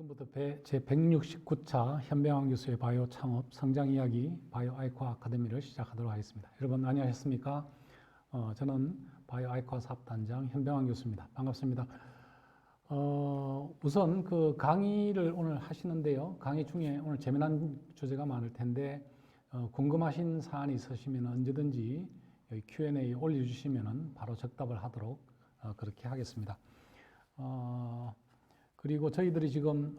지금부터 제169차 현병환 교수의 바이오 창업 성장 이야기 바이오 아이코아 아카데미를 시작하도록 하겠습니다. 여러분 안녕하셨습니까? 저는 바이오 아이코아 사업단장 현병환 교수입니다. 반갑습니다. 우선 그 강의를 오늘 하시는데요. 강의 중에 오늘 재미난 주제가 많을 텐데 궁금하신 사안이 있으시면 언제든지 여기 Q&A 올려주시면 바로 적답을 하도록 그렇게 하겠습니다. 그리고 저희들이 지금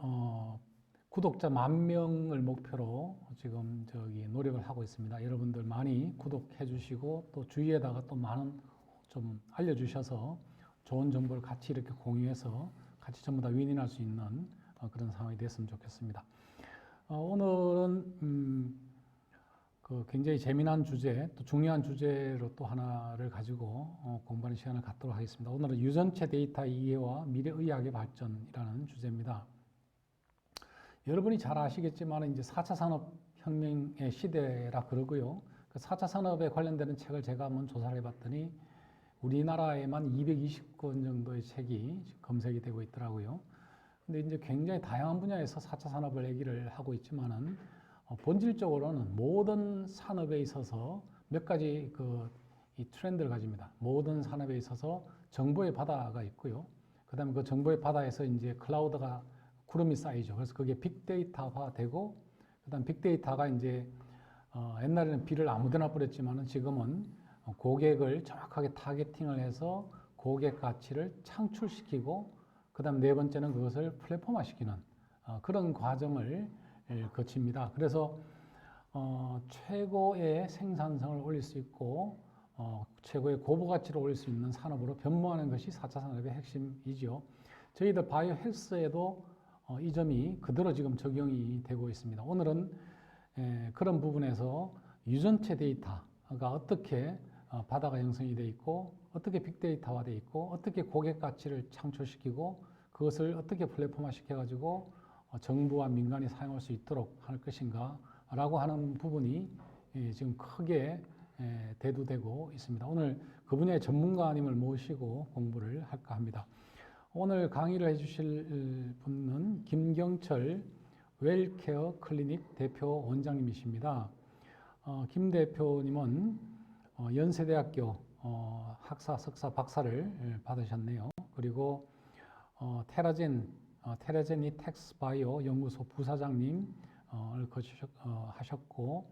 구독자 10,000명을 목표로 지금 노력을 하고 있습니다. 여러분들 많이 구독해 주시고 또 주위에다가 또 많은 좀 알려주셔서 좋은 정보를 같이 이렇게 공유해서 같이 전부 다 윈윈할 수 있는 그런 상황이 됐으면 좋겠습니다. 오늘은 그 굉장히 재미난 주제, 또 중요한 주제로 또 하나를 가지고 공부하는 시간을 갖도록 하겠습니다. 오늘은 유전체 데이터 이해와 미래의학의 발전이라는 주제입니다. 여러분이 잘 아시겠지만 이제 4차 산업혁명의 시대라 그러고요. 그 4차 산업에 관련되는 책을 제가 한번 조사를 해봤더니 우리나라에만 220권 정도의 책이 검색이 되고 있더라고요. 근데 이제 굉장히 다양한 분야에서 4차 산업을 얘기를 하고 있지만은 본질적으로는 모든 산업에 있어서 몇 가지 이 트렌드를 가집니다. 모든 산업에 있어서 정보의 바다가 있고요. 그 다음에 그 정보의 바다에서 이제 클라우드가 구름이 쌓이죠. 그래서 그게 빅데이터화 되고, 그 다음 빅데이터가 이제, 옛날에는 비를 아무데나 뿌렸지만은 지금은 고객을 정확하게 타겟팅을 해서 고객 가치를 창출시키고, 그 다음 네 번째는 그것을 플랫폼화 시키는 그런 과정을 거칩니다. 그래서 최고의 생산성을 올릴 수 있고 최고의 고부 가치를 올릴 수 있는 산업으로 변모하는 것이 4차 산업의 핵심이죠. 저희들 바이오 헬스에도 이 점이 그대로 지금 적용이 되고 있습니다. 오늘은 그런 부분에서 유전체 데이터가 어떻게 바다가 형성이 되어 있고 어떻게 빅데이터화 되어 있고 어떻게 고객 가치를 창출시키고 그것을 어떻게 플랫폼화 시켜가지고 정부와 민간이 사용할 수 있도록 할 것인가 라고 하는 부분이 지금 크게 대두되고 있습니다. 오늘 그 분야의 전문가님을 모시고 공부를 할까 합니다. 오늘 강의를 해주실 분은 김경철 웰케어 클리닉 대표 원장님이십니다. 김 대표님은 연세대학교 학사, 석사, 박사를 받으셨네요. 그리고 테라제니텍스 바이오 연구소 부사장님을 하셨고,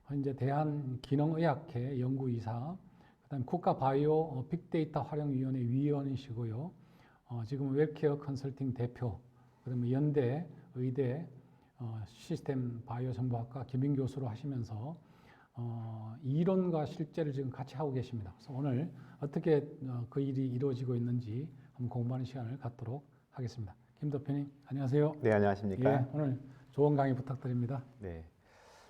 현재 대한기능의학회 연구이사, 그 다음에 국가바이오 빅데이터 활용위원회 위원이시고요. 지금 웰케어 컨설팅 대표, 그 다음에 연대, 의대, 시스템 바이오 정보학과 김인교수로 하시면서 이론과 실제를 지금 같이 하고 계십니다. 그래서 오늘 어떻게 그 일이 이루어지고 있는지 한번 공부하는 시간을 갖도록 하겠습니다. 김 대표님, 안녕하세요. 네, 안녕하십니까. 예, 오늘 좋은 강의 부탁드립니다. 네.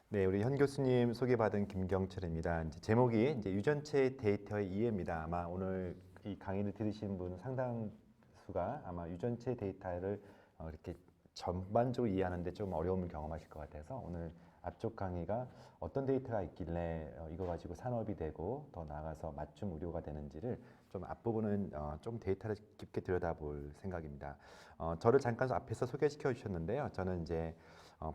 네, 우리 현 교수님 소개받은 김경철입니다. 이제 제목이 유전체 데이터의 이해입니다. 아마 오늘 이 강의를 들으신 분 상당수가 아마 유전체 데이터를 이렇게 전반적으로 이해하는데 좀 어려움을 경험하실 것 같아서 오늘 앞쪽 강의가 어떤 데이터가 있길래 이거 가지고 산업이 되고 더 나아가서 맞춤 의료가 되는지를 좀 앞부분은 좀 데이터를 깊게 들여다볼 생각입니다. 저를 잠깐 앞에서 소개시켜 주셨는데요. 저는 이제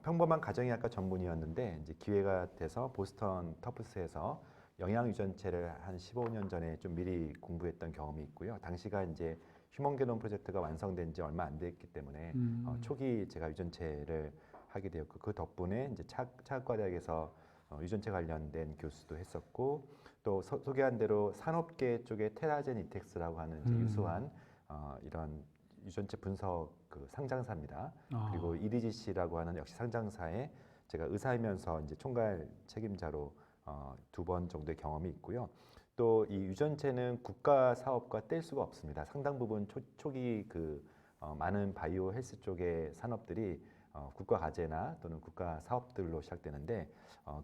평범한 가정의학과 전문의였는데 이제 기회가 돼서 보스턴 터프스에서 영양유전체를 한 15년 전에 좀 미리 공부했던 경험이 있고요. 당시가 이제 휴먼 게놈 프로젝트가 완성된 지 얼마 안 됐기 때문에 초기 제가 유전체를 하게 되었고 그 덕분에 이제 차학과대학에서 유전체 관련된 교수도 했었고 또 소개한 대로 산업계 쪽에 테라제니텍스라고 하는 이제 유수한 이런 유전체 분석 그 상장사입니다. 그리고 EDGC라고 하는 역시 상장사에 제가 의사이면서 이제 총괄 책임자로 2번 정도의 경험이 있고요. 또 이 유전체는 국가 사업과 뗄 수가 없습니다. 상당 부분 초기 많은 바이오 헬스 쪽의 산업들이 국가 과제나 또는 국가 사업들로 시작되는데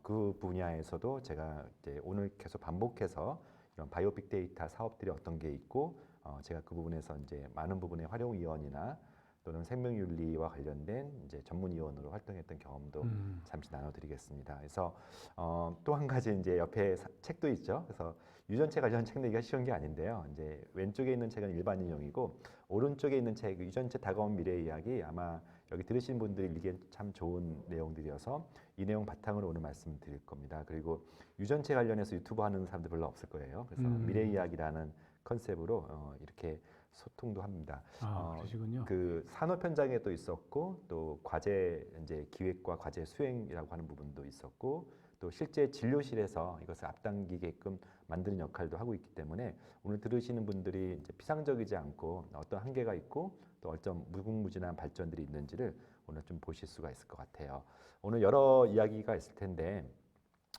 그 분야에서도 제가 이제 오늘 계속 반복해서 이런 바이오 빅데이터 사업들이 어떤 게 있고 제가 그 부분에서 이제 많은 부분의 활용위원이나 또는 생명윤리와 관련된 이제 전문위원으로 활동했던 경험도 잠시 나눠드리겠습니다. 그래서 또 한 가지 이제 옆에 책도 있죠. 그래서 유전체 관련 책 내기가 쉬운 게 아닌데요. 이제 왼쪽에 있는 책은 일반인용이고 오른쪽에 있는 책 유전체 다가온 미래 이야기 아마 여기 들으신 분들이 읽기엔 참 좋은 내용들이어서 이 내용 바탕으로 오늘 말씀드릴 겁니다. 그리고 유전체 관련해서 유튜브 하는 사람들 별로 없을 거예요. 그래서 미래 이야기라는 컨셉으로 이렇게 소통도 합니다. 그러시군요. 그 산업 현장에도 있었고 또 과제 이제 기획과 과제 수행이라고 하는 부분도 있었고 또 실제 진료실에서 이것을 앞당기게끔 만드는 역할도 하고 있기 때문에 오늘 들으시는 분들이 이제 피상적이지 않고 어떤 한계가 있고 또 어떤 무궁무진한 발전들이 있는지를 오늘 좀 보실 수가 있을 것 같아요. 오늘 여러 이야기가 있을 텐데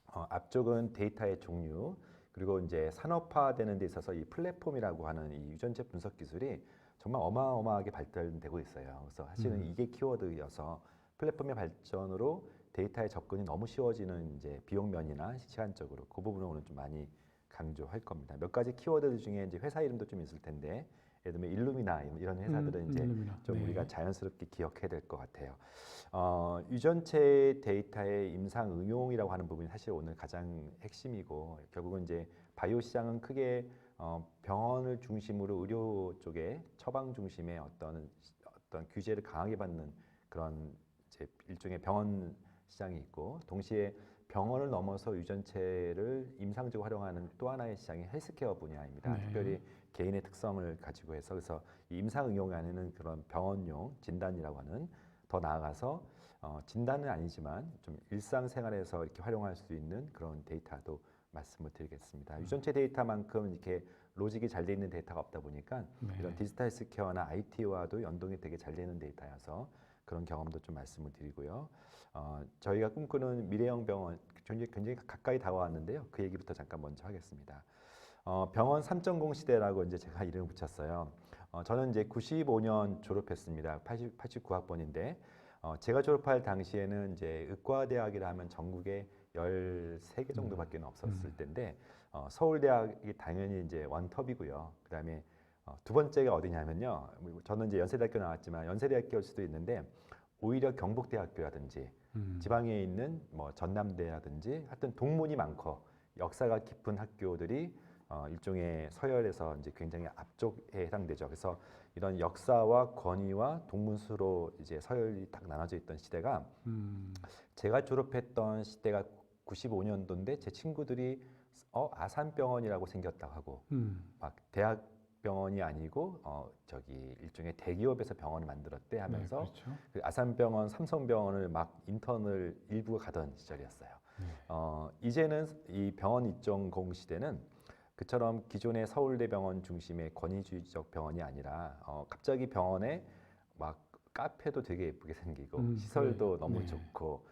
앞쪽은 데이터의 종류 그리고 이제 산업화되는 데 있어서 이 플랫폼이라고 하는 이 유전체 분석 기술이 정말 어마어마하게 발달되고 있어요. 그래서 사실은 이게 키워드여서 플랫폼의 발전으로 데이터의 접근이 너무 쉬워지는 이제 비용 면이나 시간적으로 그 부분을 오늘 좀 많이 강조할 겁니다. 몇 가지 키워드 중에 이제 회사 이름도 좀 있을 텐데 예를 들면 일루미나 이런 회사들은 이제 일루미나. 좀 네. 우리가 자연스럽게 기억해야 될 것 같아요. 유전체 데이터의 임상 응용이라고 하는 부분이 사실 오늘 가장 핵심이고 결국은 이제 바이오 시장은 크게 병원을 중심으로 의료 쪽에 처방 중심의 어떤 규제를 강하게 받는 그런 이제 일종의 병원 시장이 있고 동시에 병원을 넘어서 유전체를 임상적으로 활용하는 또 하나의 시장이 헬스케어 분야입니다. 네. 특별히 개인의 특성을 가지고 해서 그래서 이 임상 응용 안에는 그런 병원용 진단이라고 하는 더 나아가서 진단은 아니지만 좀 일상생활에서 이렇게 활용할 수 있는 그런 데이터도 말씀을 드리겠습니다. 유전체 데이터만큼 이렇게 로직이 잘 돼 있는 데이터가 없다 보니까 네. 이런 디지털 헬스케어나 IT와도 연동이 되게 잘 되는 데이터여서 그런 경험도 좀 말씀을 드리고요. 저희가 꿈꾸는 미래형 병원 굉장히 가까이 다가왔는데요. 그 얘기부터 잠깐 먼저 하겠습니다. 병원 3.0 시대라고 이제 제가 이름을 붙였어요. 저는 이제 95년 졸업했습니다. 89학번인데 제가 졸업할 당시에는 이제 의과대학이라 하면 전국에 13개 정도밖에 없었을 때인데 서울대학이 당연히 이제 원톱이고요. 그다음에 두 번째가 어디냐면요. 저는 이제 연세대학교 나왔지만 연세대학교일 수도 있는데 오히려 경북대학교라든지 지방에 있는 뭐 전남대라든지 하여튼 동문이 많고 역사가 깊은 학교들이 일종의 서열에서 이제 굉장히 앞쪽에 해당되죠. 그래서 이런 역사와 권위와 동문수로 이제 서열이 딱 나눠져 있던 시대가 제가 졸업했던 시대가 95년도인데 제 친구들이 아산병원이라고 생겼다고 하고 막 대학병원이 아니고 저기 일종의 대기업에서 병원을 만들었대 하면서 네, 그렇죠. 그 아산병원, 삼성병원을 막 인턴을 일부 가던 시절이었어요. 이제는 이 병원 입점 시대는 그처럼 기존의 서울대병원 중심의 권위주의적 병원이 아니라 갑자기 병원에 막 카페도 되게 예쁘게 생기고 시설도 너무 네. 좋고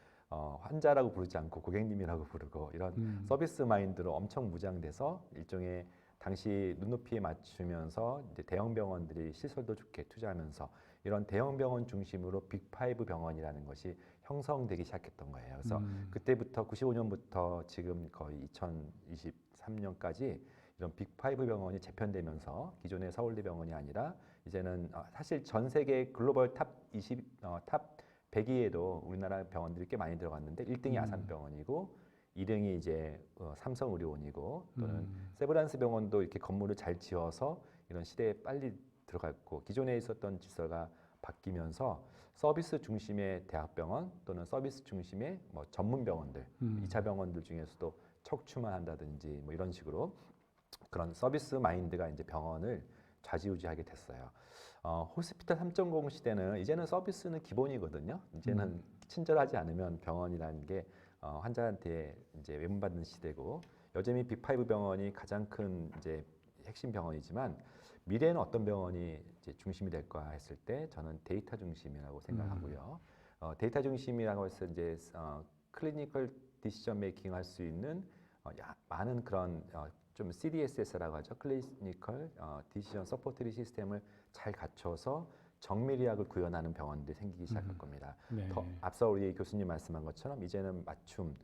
환자라고 부르지 않고 고객님이라고 부르고 이런 서비스 마인드로 엄청 무장돼서 일종의 당시 눈높이에 맞추면서 이제 대형 병원들이 시설도 좋게 투자하면서 이런 대형 병원 중심으로 빅5 병원이라는 것이 형성되기 시작했던 거예요. 그래서 그때부터 95년부터 지금 거의 2023년까지 이런 빅5 병원이 재편되면서 기존의 서울대 병원이 아니라 이제는 사실 전 세계 글로벌 탑 100위에도 우리나라 병원들이 꽤 많이 들어갔는데 1등이 아산병원이고 2등이 이제 삼성의료원이고 또는 세브란스 병원도 이렇게 건물을 잘 지어서 이런 시대에 빨리 들어갔고 기존에 있었던 질서가 바뀌면서 서비스 중심의 대학병원 또는 서비스 중심의 뭐 전문 병원들, 2차 병원들 중에서도 척추만 한다든지 뭐 이런 식으로 그런 서비스 마인드가 이제 병원을 좌지우지하게 됐어요. 호스피탈 3.0 시대는 이제는 서비스는 기본이거든요. 이제는 친절하지 않으면 병원이라는 게 환자한테 이제 외면받는 시대고 여전히 빅5 병원이 가장 큰 이제 핵심 병원이지만 미래에는 어떤 병원이 이제 중심이 될까 했을 때 저는 데이터 중심이라고 생각하고요. 데이터 중심이라고 해서 이제 클리니컬 디시전 메이킹 할 수 있는 많은 그런 좀 CDSS라고 하죠. 클리니컬 디시전 서포트리 시스템을 잘 갖춰서 정밀의학을 구현하는 병원들이 생기기 시작할 겁니다. 네. 더 앞서 우리 교수님 말씀한 것처럼 이제는 맞춤.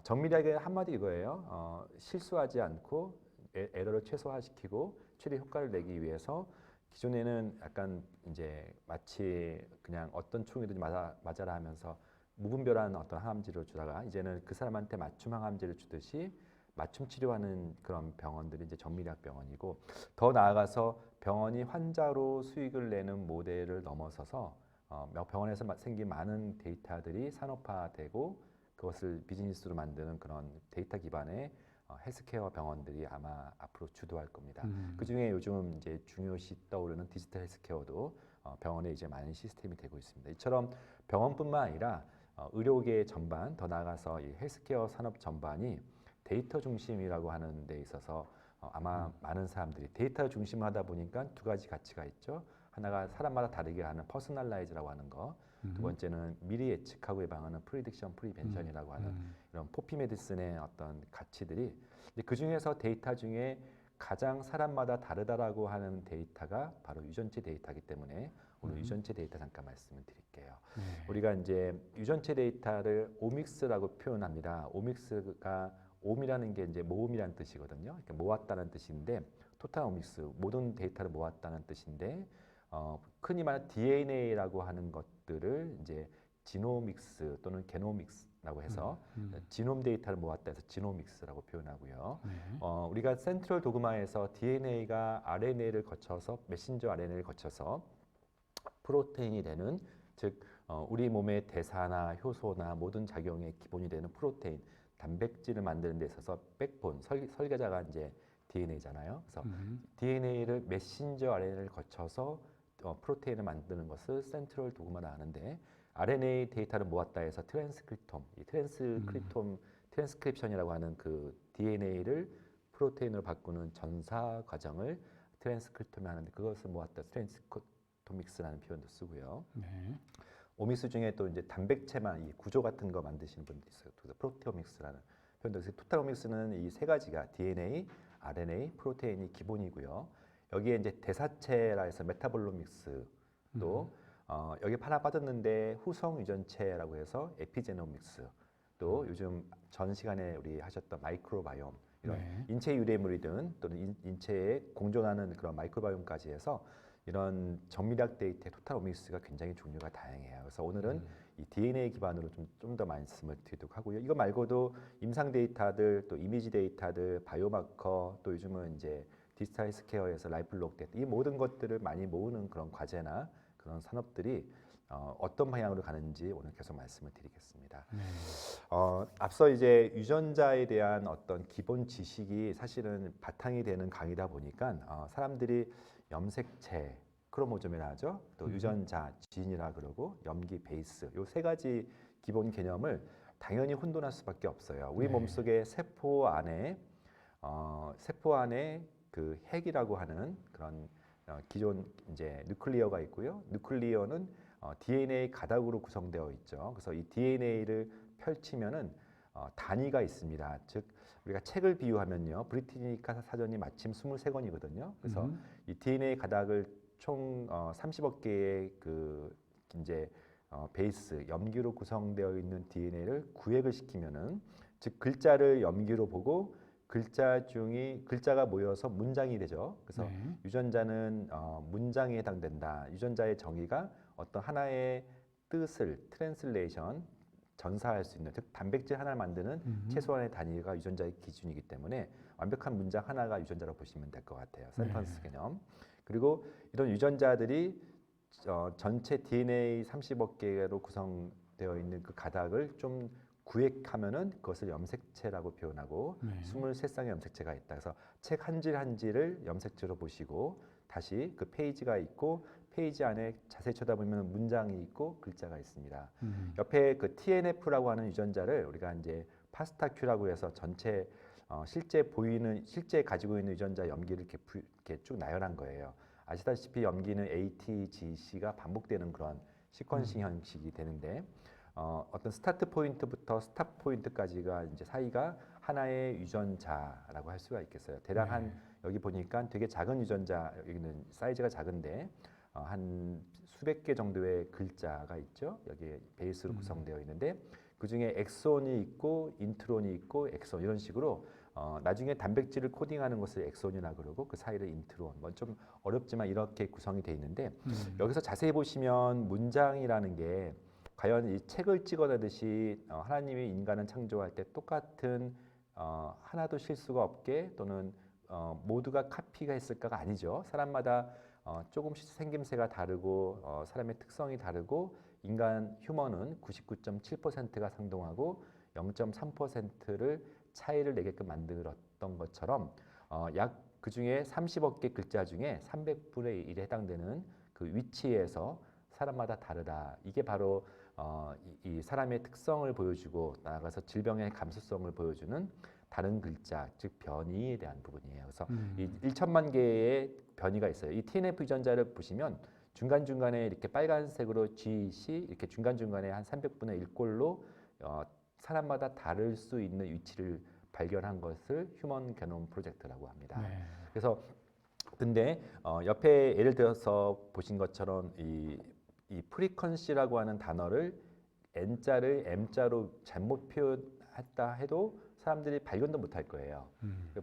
정밀의학의 한마디 이거예요. 실수하지 않고 에러를 최소화시키고 최대 효과를 내기 위해서 기존에는 약간 이제 마치 그냥 어떤 총이든지 맞아라 하면서 무분별한 어떤 항암제를 주다가 이제는 그 사람한테 맞춤 항암제를 주듯이 맞춤 치료하는 그런 병원들이 이제 정밀의학 병원이고, 더 나아가서 병원이 환자로 수익을 내는 모델을 넘어서서 병원에서 생긴 많은 데이터들이 산업화되고 그것을 비즈니스로 만드는 그런 데이터 기반의 헬스케어 병원들이 아마 앞으로 주도할 겁니다. 그 중에 요즘 이제 중요시 떠오르는 디지털 헬스케어도 병원에 이제 많은 시스템이 되고 있습니다. 이처럼 병원뿐만 아니라 의료계 전반, 더 나아가서 이 헬스케어 산업 전반이 데이터 중심이라고 하는 데 있어서 아마 많은 사람들이 데이터 중심하다 보니까 두 가지 가치가 있죠. 하나가 사람마다 다르게 하는 퍼스널라이즈라고 하는 거, 두 번째는 미리 예측하고 예방하는 프리딕션 프리벤션이라고 하는 이런 포피 메디슨의 어떤 가치들이, 그 중에서 데이터 중에 가장 사람마다 다르다라고 하는 데이터가 바로 유전체 데이터이기 때문에 오늘 유전체 데이터 잠깐 말씀을 드릴게요. 네. 우리가 이제 유전체 데이터를 오믹스라고 표현합니다. 오믹스가 옴이라는 게 이제 모음이라는 뜻이거든요. 그러니까 모았다는 뜻인데, 토탈 오믹스 모든 데이터를 모았다는 뜻인데, 흔히 말하는 DNA라고 하는 것들을 이제 지노믹스 또는 게노믹스라고 해서 지놈 데이터를 모았다 해서 지노믹스라고 표현하고요. 네. 우리가 센트럴 도그마에서 DNA가 RNA를 거쳐서 메신저 RNA를 거쳐서 프로테인이 되는, 즉 우리 몸의 대사나 효소나 모든 작용의 기본이 되는 프로테인, 단백질을 만드는 데 있어서 백본, 설계자가 이제 DNA잖아요. 그래서 DNA를 메신저 RNA를 거쳐서 프로테인을 만드는 것을 센트럴 도그마라 하는데, RNA 데이터를 모았다 해서 트랜스크립톰, 이 트랜스크립션이라고 하는 그 DNA를 프로테인으로 바꾸는 전사 과정을 트랜스크립톰이 하는데, 그것을 모았다 트랜스크립토믹스라는 표현도 쓰고요. 네. 오믹스 중에 또 이제 단백체만 이 구조 같은 거 만드시는 분들이 있어요. 그래서 프로테오믹스라는 표현도 있어요. 토탈 오믹스는 이 세 가지가 DNA, RNA, 프로테인이 기본이고요. 여기에 이제 대사체라 해서 메타볼로믹스도 여기 하나 빠졌는데 후성 유전체라고 해서 에피제노믹스, 또 요즘 전 시간에 우리 하셨던 마이크로바이옴, 이런 네. 인체 유래물이든 또는 인체에 공존하는 그런 마이크로바이옴까지 해서 이런 정밀학 데이터의 토탈 오믹스가 굉장히 종류가 다양해요. 그래서 오늘은 이 DNA 기반으로 좀 더 말씀을 드리도록 하고요. 이거 말고도 임상 데이터들, 또 이미지 데이터들, 바이오마커, 또 요즘은 이제 디지털 헬스케어에서 라이플록 데이터, 이 모든 것들을 많이 모으는 그런 과제나 그런 산업들이 어떤 방향으로 가는지 오늘 계속 말씀을 드리겠습니다. 네. 앞서 이제 유전자에 대한 어떤 기본 지식이 사실은 바탕이 되는 강의다 보니까 사람들이 염색체, 크로모즘이라 하죠. 또 유전자, 지인이라 그러고 염기, 베이스, 요 세 가지 기본 개념을 당연히 혼돈할 수밖에 없어요. 우리 네. 몸속의 세포 안에 그 핵이라고 하는 그런 기존 이제 뉴클리어가 있고요. 뉴클리어는 DNA 가닥으로 구성되어 있죠. 그래서 이 DNA를 펼치면은 단위가 있습니다. 즉 우리가 책을 비유하면요, 브리티니카 사전이 마침 23권이거든요. 그래서 이 DNA 가닥을 총 30억 개의 그 이제 베이스 염기로 구성되어 있는 DNA를 구획을 시키면은, 즉 글자를 염기로 보고 글자가 모여서 문장이 되죠. 그래서 네. 유전자는 문장에 해당된다. 유전자의 정의가 어떤 하나의 뜻을 트랜슬레이션, 전사할 수 있는, 즉 단백질 하나를 만드는 최소한의 단위가 유전자의 기준이기 때문에 완벽한 문장 하나가 유전자로 보시면 될 것 같아요. 센턴스 개념. 그리고 이런 유전자들이 전체 DNA 30억 개로 구성되어 있는 그 가닥을 좀 구획하면은 그것을 염색체라고 표현하고, 네. 23쌍의 염색체가 있다. 그래서 책 한 질 한 질을 염색체로 보시고, 다시 그 페이지가 있고 페이지 안에 자세히 쳐다보면 문장이 있고 글자가 있습니다. 옆에 그 TNF라고 하는 유전자를 우리가 이제 파스타큐라고 해서 전체 실제 가지고 있는 유전자 염기를 이렇게 쭉 나열한 거예요. 아시다시피 염기는 ATGC가 반복되는 그런 시퀀싱 형식이 되는데, 어떤 스타트 포인트부터 스탑 포인트까지가 이제 사이가 하나의 유전자라고 할 수가 있겠어요. 대략 한 여기 보니까 되게 작은 유전자, 여기는 사이즈가 작은데 한 수백 개 정도의 글자가 있죠. 여기에 베이스로 구성되어 있는데 그 중에 엑손이 있고 인트론이 있고 엑손, 이런 식으로 나중에 단백질을 코딩하는 것을 엑손이라 그러고 그 사이를 인트론. 뭐 좀 어렵지만 이렇게 구성이 돼 있는데 여기서 자세히 보시면 문장이라는 게 과연 이 책을 찍어내듯이 하나님이 인간을 창조할 때 똑같은 하나도 실수가 없게 또는 모두가 카피가 했을까가 아니죠. 사람마다 조금씩 생김새가 다르고 사람의 특성이 다르고 인간 휴먼은 99.7%가 상동하고 0.3%를 차이를 내게끔 만들었던 것처럼 약 그 중에 30억 개 글자 중에 300분의 1에 해당되는 그 위치에서 사람마다 다르다. 이게 바로 이 사람의 특성을 보여주고 나아가서 질병의 감수성을 보여주는 다른 글자, 즉 변이에 대한 부분이에요. 그래서 이 1천만 개의 변이가 있어요. 이 TNF 유전자를 보시면 중간중간에 이렇게 빨간색으로 GC 이렇게 중간중간에 한 300분의 1꼴로 사람마다 다를 수 있는 위치를 발견한 것을 휴먼 게놈 프로젝트라고 합니다. 네. 그래서 근데 옆에 예를 들어서 보신 것처럼 이 프리퀀시라고 하는 단어를 N자를 M자로 잘못 표현했다 해도 사람들이 발견도 못할 거예요.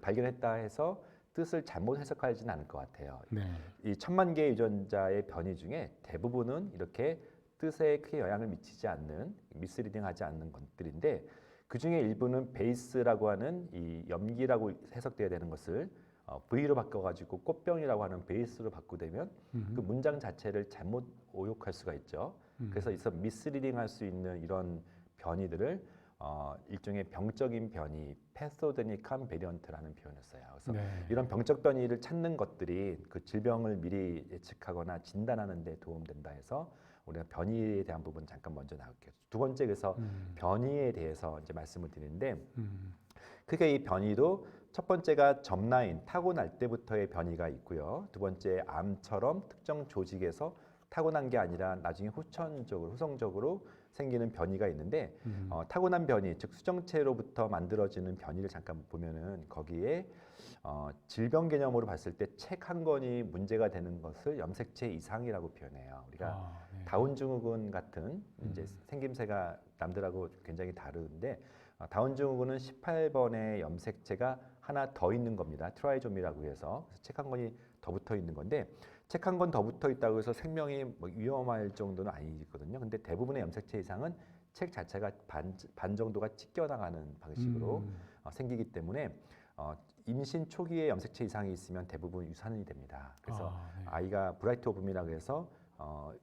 발견했다 해서 뜻을 잘못 해석하지는 않을 것 같아요. 네. 이 1000만 개의 유전자의 변이 중에 대부분은 이렇게 뜻에 크게 영향을 미치지 않는 미스리딩하지 않는 것들인데 그 중에 일부는 베이스라고 하는 이 염기라고 해석돼야 되는 것을 V로 바꿔가지고 꽃병이라고 하는 베이스로 바꾸되면 그 문장 자체를 잘못 오역할 수가 있죠. 그래서 있어 미스리딩할 수 있는 이런 변이들을 일종의 병적인 변이, 패소제닉한 베리언트라는 표현을 써요. 그래서 네. 이런 병적 변이를 찾는 것들이 그 질병을 미리 예측하거나 진단하는 데 도움된다 해서 우리가 변이에 대한 부분 잠깐 먼저 나올게요. 두 번째 그래서 변이에 대해서 이제 말씀을 드리는데 크게 이 변이도 첫 번째가 점라인, 타고날 때부터의 변이가 있고요. 두 번째 암처럼 특정 조직에서 타고난 게 아니라 나중에 후성적으로 생기는 변이가 있는데 타고난 변이, 즉 수정체로부터 만들어지는 변이를 잠깐 보면은 거기에 질병 개념으로 봤을 때 책 한 권이 문제가 되는 것을 염색체 이상이라고 표현해요. 우리가 네. 다운 증후군 같은 이제 생김새가 남들하고 굉장히 다른데 다운 증후군은 18번의 염색체가 하나 더 있는 겁니다. 트라이조미라고 해서 책 한 권이 더 붙어 있는 건데 책 한 권 더 붙어 있다고 해서 생명이 뭐 위험할 정도는 아니거든요. 근데 대부분의 염색체 이상은 책 자체가 반 정도가 찢겨나가는 방식으로 생기기 때문에 임신 초기에 염색체 이상이 있으면 대부분 유산이 됩니다. 그래서 네. 아이가 브라이트 오브미라고 해서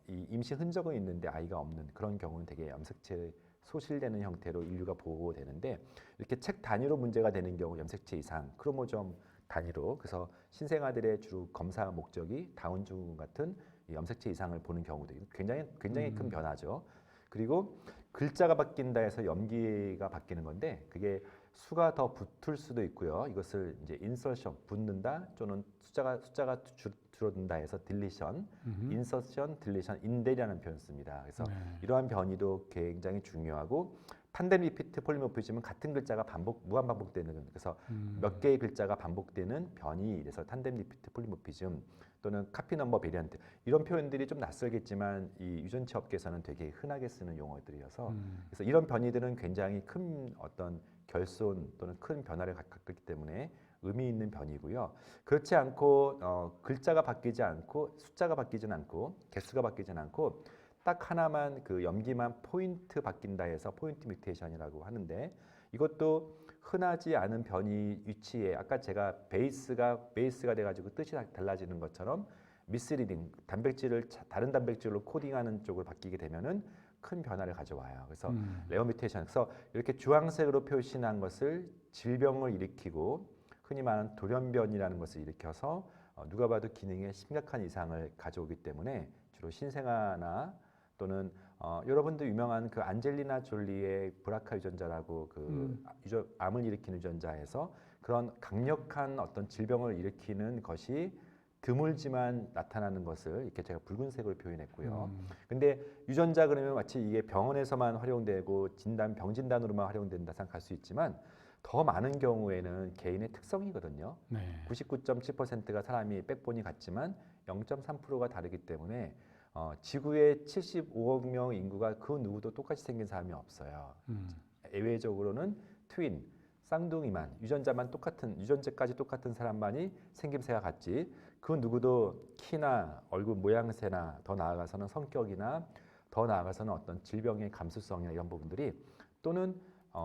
이 임신 흔적은 있는데 아이가 없는 그런 경우는 되게 염색체 소실되는 형태로 인류가 보고되는데 이렇게 책 단위로 문제가 되는 경우 염색체 이상, 크로모점 단위로 그래서 신생아들의 주로 검사 목적이 다운 증후군 같은 이 염색체 이상을 보는 경우도 굉장히 큰 변화죠. 그리고 글자가 바뀐다 해서 염기가 바뀌는 건데 그게 수가 더 붙을 수도 있고요. 이것을 이제 인서션 붙는다 또는 숫자가 줄어든다 해서 딜리션, 인서션, 딜리션, 인델이라는 표현 씁니다. 그래서 이러한 변이도 굉장히 중요하고 탄덴 리피트 폴리모피즘은 같은 글자가 무한 반복되는 그래서 몇 개의 글자가 반복되는 변이 그래서 탄덴 리피트 폴리모피즘 또는 카피 넘버 베리언트 이런 표현들이 좀 낯설겠지만 이 유전체 업계에서는 되게 흔하게 쓰는 용어들이어서 그래서 이런 변이들은 굉장히 큰 어떤 결손 또는 큰 변화를 갖기 때문에 의미 있는 변이고요. 그렇지 않고 글자가 바뀌지 않고 숫자가 바뀌진 않고 개수가 바뀌진 않고 딱 하나만 그 염기만 포인트 바뀐다 해서 포인트 뮤테이션이라고 하는데 이것도 흔하지 않은 변이 위치에 아까 제가 베이스가 돼가지고 뜻이 달라지는 것처럼 미스리딩 단백질을 다른 단백질로 코딩하는 쪽으로 바뀌게 되면은 큰 변화를 가져와요. 그래서 레어 뮤테이션. 그래서 이렇게 주황색으로 표시한 것을 질병을 일으키고 흔히 말하는 돌연변이라는 것을 일으켜서 누가 봐도 기능에 심각한 이상을 가져오기 때문에 주로 신생아나 또는 여러분도 유명한 그 안젤리나 졸리의 브라카 유전자라고 그 암을 일으키는 유전자에서 그런 강력한 어떤 질병을 일으키는 것이 드물지만 나타나는 것을 이렇게 제가 붉은색으로 표현했고요. 근데 유전자 그러면 마치 이게 병원에서만 활용되고 병 진단으로만 활용된다 생각할 수 있지만 더 많은 경우에는 개인의 특성이거든요. 99.7%가 사람이 백본이 같지만 0.3%가 다르기 때문에 지구의 75억 명 인구가 그 누구도 똑같이 생긴 사람이 없어요. 예외적으로는 트윈, 쌍둥이만 유전자만 똑같은 유전자까지 똑같은 사람만이 생김새가 같지 그 누구도 키나 얼굴 모양새나 더 나아가서는 성격이나 더 나아가서는 어떤 질병의 감수성이나 이런 부분들이 또는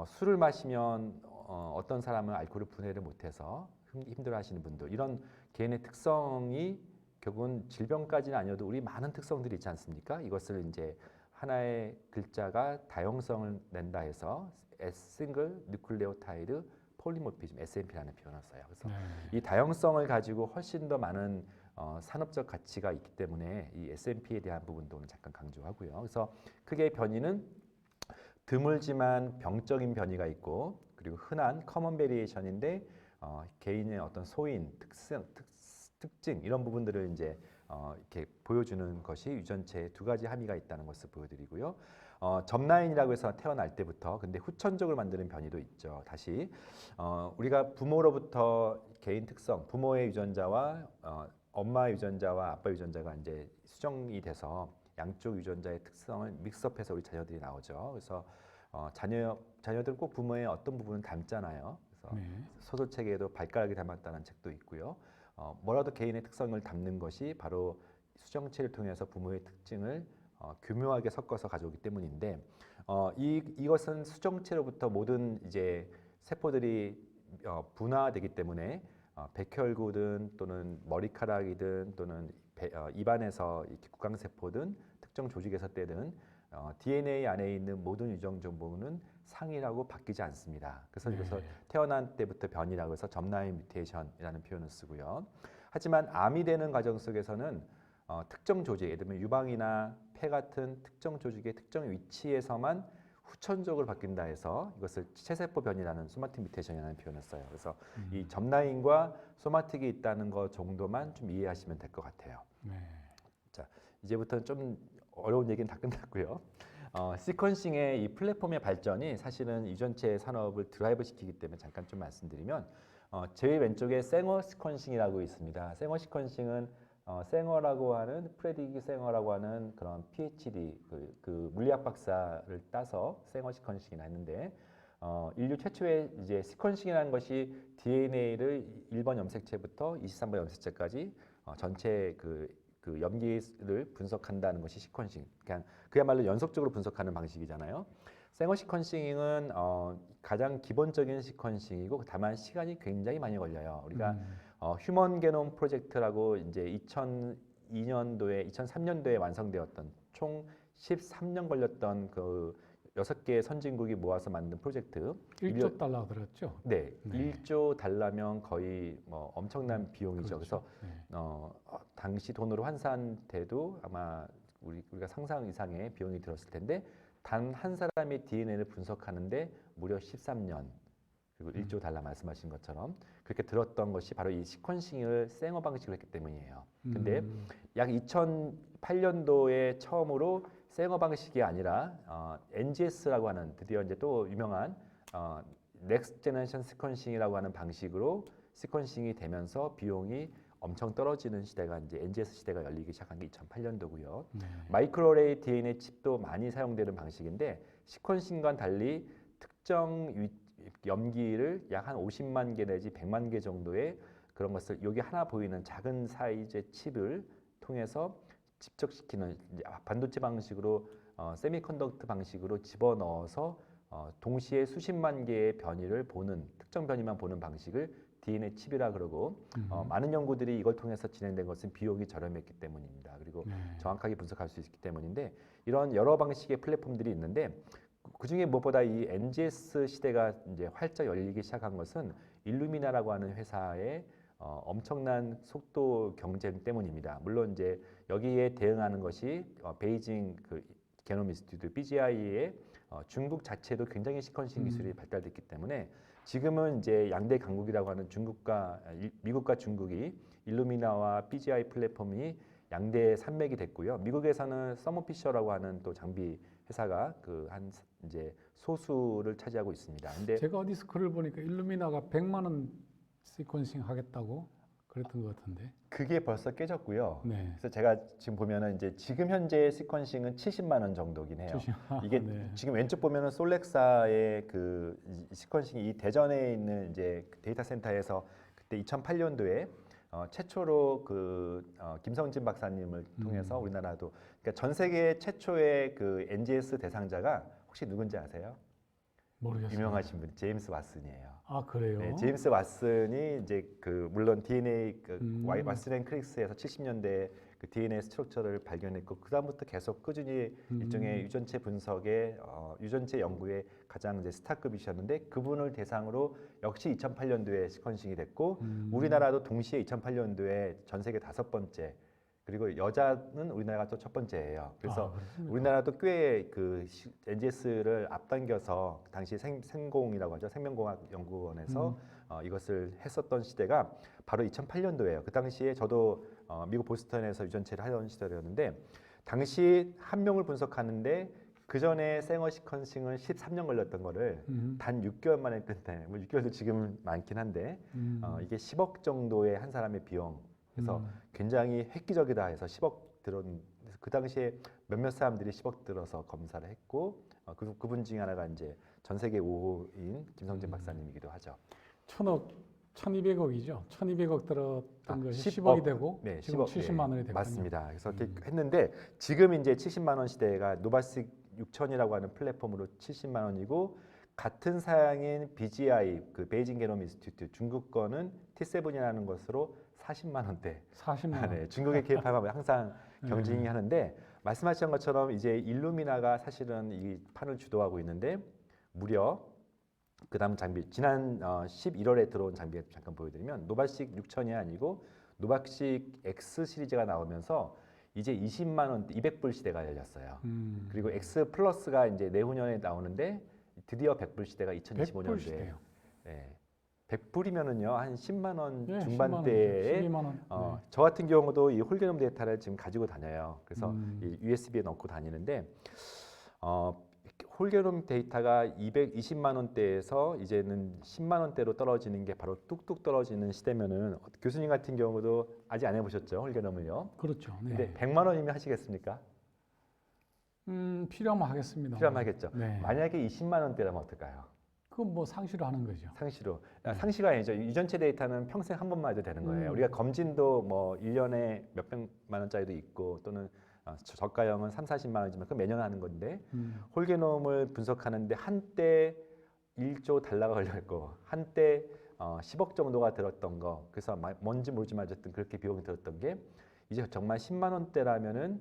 술을 마시면 어떤 사람은 알코올을 분해를 못해서 힘들어하시는 분들 이런 개인의 특성이 결국은 질병까지는 아니어도 우리 많은 특성들이 있지 않습니까? 이것을 이제 하나의 글자가 다형성을 낸다 해서 싱글 뉴클레오타이드 폴리모피즘 SNP라는 표현을 써요. 그래서 이 다형성을 가지고 훨씬 더 많은 산업적 가치가 있기 때문에 이 SNP에 대한 부분도 오늘 잠깐 강조하고요. 그래서 크게 변이는 드물지만 병적인 변이가 있고 그리고 흔한 커먼 베리에이션인데 개인의 어떤 소인, 특징 이런 부분들을 이제 이렇게 보여주는 것이 유전체에 두 가지 함의가 있다는 것을 보여드리고요. 점라인이라고 해서 태어날 때부터 근데 후천적으로 만드는 변이도 있죠. 다시 우리가 부모로부터 개인 특성, 부모의 유전자와 엄마 유전자와 아빠 유전자가 이제 수정이 돼서 양쪽 유전자의 특성을 믹스업해서 우리 자녀들이 나오죠. 그래서 자녀들은 꼭 부모의 어떤 부분은 닮잖아요. 그래서 소설책에도 발가락이 닮았다는 책도 있고요. 뭐라도 개인의 특성을 담는 것이 바로 수정체를 통해서 부모의 특징을 교묘하게 섞어서 가져오기 때문인데 이것은 수정체로부터 모든 이제 세포들이 분화되기 때문에 백혈구든 또는 머리카락이든 또는 입안에서 국강세포든 특정 조직에서 떼든 DNA 안에 있는 모든 유전 정보는 상이라고 바뀌지 않습니다. 그래서 이것을 태어난 때부터 변이라고 해서 점라인 뮤테이션이라는 표현을 쓰고요. 하지만 암이 되는 과정 속에서는 특정 조직, 예를 들면 유방이나 폐 같은 특정 조직의 특정 위치에서만 후천적으로 바뀐다 해서 이것을 체세포 변이라는 소마틱 뮤테이션이라는 표현을 써요. 그래서 이 점라인과 소마틱이 있다는 것 정도만 좀 이해하시면 될 것 같아요. 자, 이제부터는 좀 어려운 얘기는 다 끝났고요. 시퀀싱의 이 플랫폼의 발전이 사실은 유전체 산업을 드라이브 시키기 때문에 잠깐 좀 말씀드리면 제일 왼쪽에 생어 시퀀싱이라고 있습니다. 생어 시퀀싱은 생어라고 하는 프레디기 생어라고 하는 그런 PhD 그 물리학 박사를 따서 생어 시퀀싱이라 했는데 인류 최초의 이제 시퀀싱이라는 것이 DNA를 1번 염색체부터 23번 염색체까지 전체 그 염기를 분석한다는 것이 시퀀싱. 그야말로 연속적으로 분석하는 방식이잖아요. 생어 시퀀싱은 가장 기본적인 시퀀싱이고 다만 시간이 굉장히 많이 걸려요. 우리가 휴먼 게놈 프로젝트라고 이제 2002년도에 2003년도에 완성되었던 총 13년 걸렸던 그 6개의 선진국이 모아서 만든 프로젝트. 1조 달러 들었죠? 네, 1조 달러면 거의 뭐 엄청난 비용이죠. 그렇죠. 그래서 당시 돈으로 환산돼도 아마 우리가 상상 이상의 비용이 들었을 텐데 단 한 사람의 DNA를 분석하는데 무려 13년 그리고 1조 달러 말씀하신 것처럼 그렇게 들었던 것이 바로 이 시퀀싱을 생어 방식으로 했기 때문이에요. 근데 약 2008년도에 처음으로 생어 방식이 아니라 NGS라고 하는 드디어 이제 또 유명한 넥스트 제너레이션 시퀀싱이라고 하는 방식으로 시퀀싱이 되면서 비용이 엄청 떨어지는 시대가 이제 NGS 시대가 열리기 시작한 게 2008년도고요. 마이크로레이 DNA 칩도 많이 사용되는 방식인데 시퀀싱과는 달리 특정 염기를 약 한 50만 개 내지 100만 개 정도의 그런 것을 여기 하나 보이는 작은 사이즈의 칩을 통해서 집적시키는 반도체 방식으로 세미컨덕터 방식으로 집어넣어서 동시에 수십만 개의 변이를 보는 특정 변이만 보는 방식을 DNA 칩이라 그러고 많은 연구들이 이걸 통해서 진행된 것은 비용이 저렴했기 때문입니다. 그리고 정확하게 분석할 수 있기 때문인데 이런 여러 방식의 플랫폼들이 있는데 그 중에 무엇보다 이 NGS 시대가 이제 활짝 열리기 시작한 것은 일루미나라고 하는 회사의 엄청난 속도 경쟁 때문입니다. 물론 이제 여기에 대응하는 것이 베이징 그 게놈 인스티튜트 BGI의 중국 자체도 굉장히 시퀀싱 기술이 발달됐기 때문에 지금은 이제 양대 강국이라고 하는 미국과 중국이 일루미나와 BGI 플랫폼이 양대 산맥이 됐고요. 미국에서는 서머피셔라고 하는 또 장비 회사가 그 한 이제 소수를 차지하고 있습니다. 근데 제가 어디서 글을 보니까 일루미나가 100만 원 시퀀싱 하겠다고 그랬던 것 같은데. 그게 벌써 깨졌고요. 네. 그래서 제가 지금 보면은 이제 지금 현재 시퀀싱은 70만 원 정도긴 해요. 이게 네. 지금 왼쪽 보면은 솔렉사의 그 시퀀싱이 이 대전에 있는 이제 그 데이터 센터에서 그때 2008년도에 최초로 김성진 박사님을 통해서 우리나라도 그러니까 전 세계 최초의 그 NGS 대상자가 혹시 누군지 아세요? 모르겠어요. 유명하신 분 제임스 왓슨이에요. 아, 그래요? 네, 제임스 왓슨이 이제 그 물론 DNA 왓슨 앤 크릭스에서 70년대 그 DNA 스트럭처를 발견했고 그 다음부터 계속 꾸준히 일종의 유전체 분석의 유전체 연구의 가장 이제 스타급이셨는데 그분을 대상으로 역시 2008년도에 시퀀싱이 됐고 우리나라도 동시에 2008년도에 전 세계 5번째 그리고 여자는 우리나라가 또 첫 번째예요. 그래서 그렇습니까? 우리나라도 꽤 그 NGS를 앞당겨서 당시 생공이라고 하죠. 생명공학 연구원에서 이것을 했었던 시대가 바로 2008년도예요. 그 당시에 저도 미국 보스턴에서 유전체를 하던 시절이었는데 당시 한 명을 분석하는데 그 전에 생어 시퀀싱을 13년 걸렸던 거를 단 6개월 만에 끝내. 뭐 6개월도 지금 많긴 한데 이게 10억 정도의 한 사람의 비용. 그래서 굉장히 획기적이다 해서 10억 들은 그 당시에 몇몇 사람들이 10억 들어서 검사를 했고 그분 중에 하나가 이제 전 세계 5호인 김성진 박사님이기도 하죠. 1200억이죠. 1200억 들었던 것이 10억. 10억이 되고 네, 지금 10억, 70만 원이 됐군요. 맞습니다. 그래서 이렇게 했는데 지금 이제 70만 원 시대가 노바식 6000이라고 하는 플랫폼으로 70만 원이고 같은 사양인 BGI 그 베이징 게놈 인스티튜트 중국 거는 T7이라는 것으로 40만 원대. 40만 원. 네, 중국의 개파가 항상 경쟁이 네. 하는데 말씀하신 것처럼 이제 일루미나가 사실은 이 판을 주도하고 있는데 무려 그다음 장비 지난 11월에 들어온 장비 잠깐 보여드리면 노바식 6000이 아니고 노바식 X 시리즈가 나오면서 이제 20만 원 200불 시대가 열렸어요. 그리고 X 플러스가 이제 내후년에 나오는데 드디어 100불 시대가 100불 2025년도에 시대요. 네, 100불이면은요 한 10만 원 네, 중반대에 12만 원. 네. 저 같은 경우도 이 홀게놈 데이터를 지금 가지고 다녀요. 그래서 이 USB에 넣고 다니는데 홀게놈 데이터가 220만 원대에서 이제는 10만 원대로 떨어지는 게 바로 뚝뚝 떨어지는 시대면은 교수님 같은 경우도 아직 안 해보셨죠 홀게놈을요? 그렇죠. 네. 근데 100만 원이면 하시겠습니까? 필요하면 하겠습니다. 필요하면 하겠죠. 네. 만약에 20만 원대라면 어떨까요? 그건 뭐 상시로 하는 거죠. 상시로. 상시가 아니죠. 유전체 데이터는 평생 한 번만 해도 되는 거예요. 음. 우리가 검진도 뭐 1년에 몇백만 원짜리도 있고 또는 저가형은 3, 40만 원이지만 그 매년 하는 건데 홀게놈을 분석하는데 한때 1조 달러가 걸렸고 한때 10억 정도가 들었던 거. 그래서 뭔지 모르지만 어쨌든 그렇게 비용이 들었던 게 이제 정말 10만 원대라면은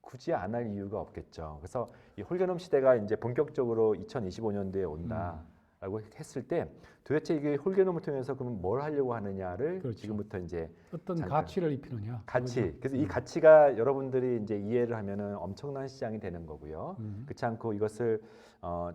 굳이 안 할 이유가 없겠죠. 그래서 이 홀게놈 시대가 이제 본격적으로 2025년도에 온다라고 했을 때 도대체 이게 홀게놈을 통해서 그러면 뭘 하려고 하느냐를 그렇죠. 지금부터 이제 어떤 잠깐. 가치를 입히느냐. 가치. 그거죠. 그래서 이 가치가 여러분들이 이제 이해를 하면은 엄청난 시장이 되는 거고요. 그렇지 않고 이것을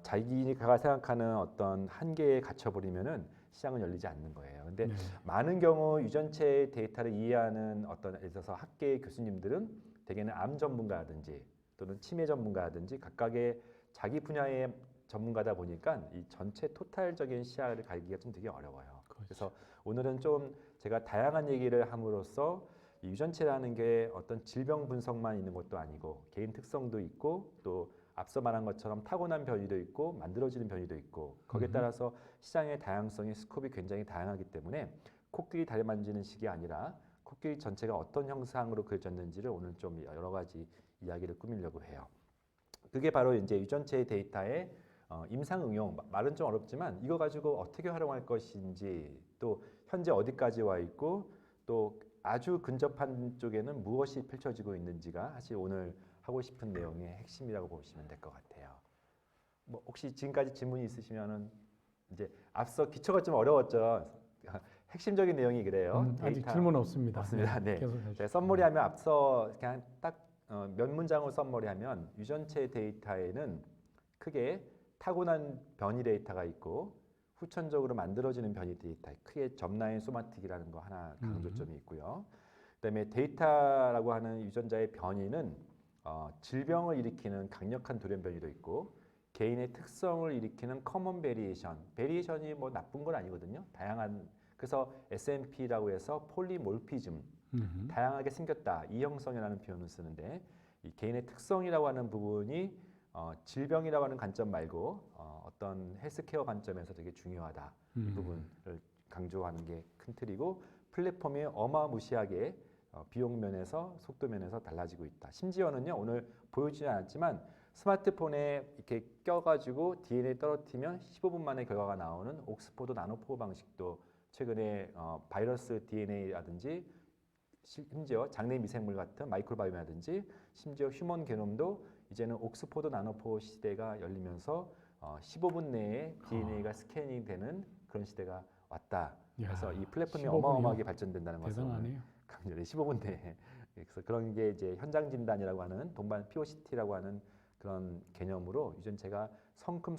자기가 생각하는 어떤 한계에 갇혀버리면은 시장은 열리지 않는 거예요. 근데 네. 많은 경우 유전체 데이터를 이해하는 어떤 예를 들어서 학계 교수님들은 대개는 암 전문가라든지 또는 치매 전문가라든지 각각의 자기 분야의 전문가다 보니까 이 전체 토탈적인 시야를 가기가 좀 되게 어려워요. 그렇죠. 그래서 오늘은 좀 제가 다양한 얘기를 함으로써 이 유전체라는 게 어떤 질병 분석만 있는 것도 아니고 개인 특성도 있고 또 앞서 말한 것처럼 타고난 변이도 있고 만들어지는 변이도 있고 거기에 따라서 시장의 다양성의 스콥이 굉장히 다양하기 때문에 코끼리 다리 만지는 식이 아니라 코끼리 전체가 어떤 형상으로 그려졌는지를 오늘 좀 여러 가지 이야기를 꾸미려고 해요. 그게 바로 이제 유전체 데이터의 임상 응용. 말은 좀 어렵지만 이거 가지고 어떻게 활용할 것인지 또 현재 어디까지 와 있고 또 아주 근접한 쪽에는 무엇이 펼쳐지고 있는지가 사실 오늘 하고 싶은 내용의 핵심이라고 보시면 될 것 같아요. 뭐 혹시 지금까지 질문이 있으시면은 이제 앞서 기초가 좀 어려웠죠. 핵심적인 내용이 그래요. 아직 질문 없습니다. 없습니다. 네. 계속 해주세요. 제가 썸머리하면 앞서 그냥 딱 몇 문장으로 썸머리하면 유전체 데이터에는 크게 타고난 변이 데이터가 있고 후천적으로 만들어지는 변이 데이터, 크게 점라인 소마틱이라는 거 하나 강조점이 있고요. 그다음에 데이터라고 하는 유전자의 변이는 질병을 일으키는 강력한 돌연 변이도 있고 개인의 특성을 일으키는 커먼 베리에이션이 뭐 나쁜 건 아니거든요. 다양한 그래서 SNP라고 해서 폴리몰피즘 다양하게 생겼다. 이형성이라는 표현을 쓰는데 이 개인의 특성이라고 하는 부분이 질병이라고 하는 관점 말고 어떤 헬스케어 관점에서 되게 중요하다. 이 부분을 강조하는 게 큰 틀이고 플랫폼이 어마무시하게 비용 면에서 속도 면에서 달라지고 있다. 심지어는요 오늘 보여주지 않았지만 스마트폰에 이렇게 껴가지고 DNA 떨어뜨리면 15분 만에 결과가 나오는 옥스포드 나노포 방식도 최근에 바이러스 DNA라든지 심지어 장내 미생물 같은 마이크로바이옴이라든지 심지어 휴먼 게놈도 이제는 옥스포드 나노포 시대가 열리면서 15분 내에 DNA가 스캐닝 되는 그런 시대가 왔다. 그래서 이 플랫폼이 15분이요? 어마어마하게 발전된다는 것을 대단하네요. 강조해 15분 내에. 그래서 그런 게 이제 현장 진단이라고 하는 동반 POCT라고 하는 그런 개념으로 유전체가 성큼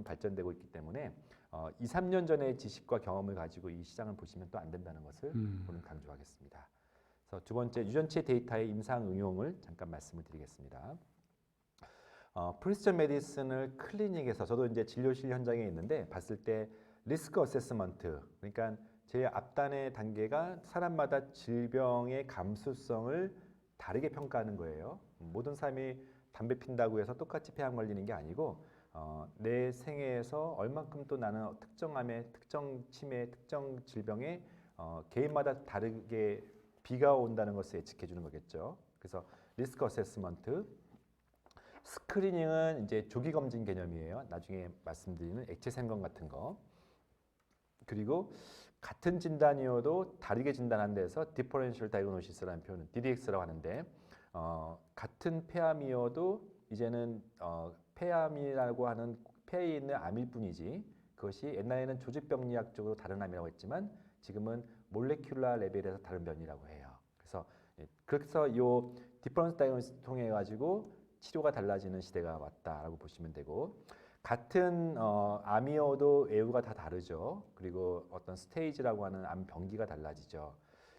발전되고 있기 때문에 2, 3년 전의 지식과 경험을 가지고 이 시장을 보시면 또 안 된다는 것을 오늘 강조하겠습니다. 그래서 두 번째 유전체 데이터의 임상 응용을 잠깐 말씀을 드리겠습니다. 프리시전 메디슨을 클리닉에서 저도 이제 진료실 현장에 있는데 봤을 때 리스크 어세스먼트 그러니까 제일 앞단의 단계가 사람마다 질병의 감수성을 다르게 평가하는 거예요. 모든 사람이 담배 핀다고 해서 똑같이 폐암 걸리는 게 아니고 내 생애에서 얼만큼 또 나는 특정 암에, 특정 치매, 특정 질병에 개인마다 다르게 비가 온다는 것을 예측해 주는 거겠죠. 그래서 리스크 어세스먼트, 스크리닝은 이제 조기 검진 개념이에요. 나중에 말씀드리는 액체 생검 같은 거. 그리고 같은 진단이어도 다르게 진단한 데서 디퍼런셜 다이그노시스라는 표현은 DDX라고 하는데 같은 폐암이어도 이제는 폐암이라고 하는 폐에 있는 암일 뿐이지 그것이 옛날에는 조직병리학적으로 다른 암이라고 했지만 지금은 몰레큘라 레벨에서 다른 변이라고 해요. 그래서 이 디퍼런셜 다이그노시스를 통해 가지고 치료가 달라지는 시대가 왔다라고 보시면 되고 같은 암이어도 애우가 다 다르죠. 그리고 어떤 스테이지라고 하는 암 병기가 달라지죠.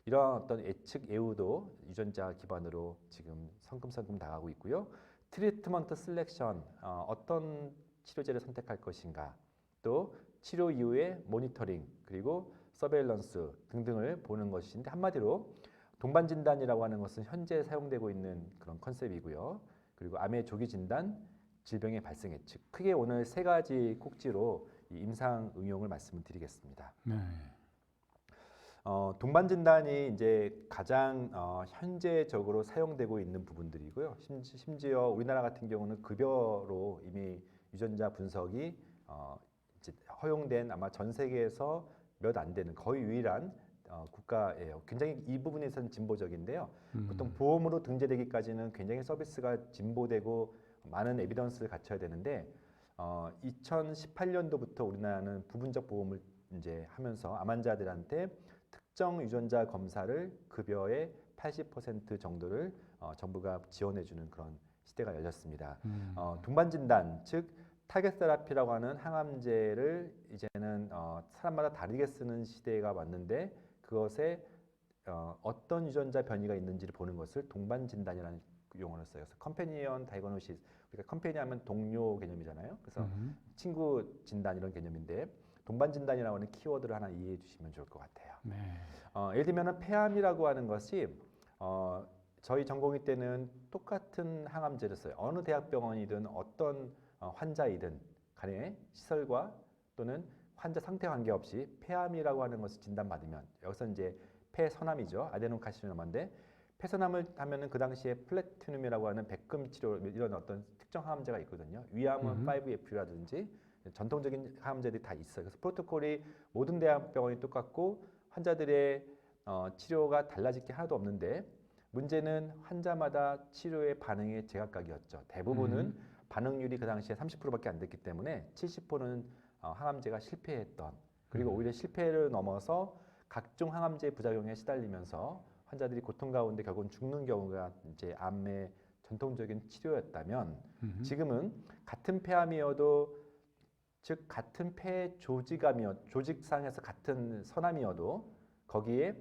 이런 어떤 예측 애우도 유전자 기반으로 지금 성큼성큼 나가고 있고요. 트리트먼트 셀렉션 어떤 치료제를 선택할 것인가 또 치료 이후의 모니터링 그리고 서베일런스 등등을 보는 것인데 한마디로 동반 진단이라고 하는 것은 현재 사용되고 있는 그런 컨셉이고요. 그리고 암의 조기 진단, 질병의 발생 예측. 크게 오늘 세 가지 꼭지로 이 임상 응용을 말씀을 드리겠습니다. 네. 동반 진단이 이제 가장 현재적으로 사용되고 있는 부분들이고요. 심지어 우리나라 같은 경우는 급여로 이미 유전자 분석이 이제 허용된 아마 전 세계에서 몇 안 되는 거의 유일한 국가예요. 굉장히 이 부분에서는 진보적인데요. 보통 보험으로 등재되기까지는 굉장히 서비스가 진보되고 많은 에비던스를 갖춰야 되는데 2018년도부터 우리나라는 부분적 보험을 이제 하면서 암 환자들한테 특정 유전자 검사를 급여의 80% 정도를 정부가 지원해주는 그런 시대가 열렸습니다. 동반 진단 즉 타겟 세라피라고 하는 항암제를 이제는 사람마다 다르게 쓰는 시대가 왔는데 그것에 어떤 유전자 변이가 있는지를 보는 것을 동반 진단이라는 용어를 써요. 그래서 컴패니언 다이그노시스 그러니까 컴패니하면 동료 개념이잖아요. 그래서 친구 진단 이런 개념인데 동반 진단이라고 하는 키워드를 하나 이해해 주시면 좋을 것 같아요. 네. 예를 들면 폐암이라고 하는 것이 저희 전공의 때는 똑같은 항암제를 써요. 어느 대학병원이든 어떤 환자이든 간에 시설과 또는 환자 상태 관계없이 폐암이라고 하는 것을 진단받으면 여기서 이제 폐선암이죠. 아데노카시노마인데 폐선암을 하면은 그 당시에 플래티늄이라고 하는 백금 치료 이런 어떤 특정 항암제가 있거든요. 위암은 5FU라든지 전통적인 항암제들이 다 있어요. 그래서 프로토콜이 모든 대학병원이 똑같고 환자들의 치료가 달라질 게 하나도 없는데 문제는 환자마다 치료의 반응이 제각각이었죠. 대부분은 반응률이 그 당시에 30%밖에 안 됐기 때문에 70%는 항암제가 실패했던 그리고 오히려 실패를 넘어서 각종 항암제 부작용에 시달리면서 환자들이 고통 가운데 결국은 죽는 경우가 이제 암의 전통적인 치료였다면 지금은 같은 폐암이어도 즉 같은 폐 조직상에서 같은 선암이어도 거기에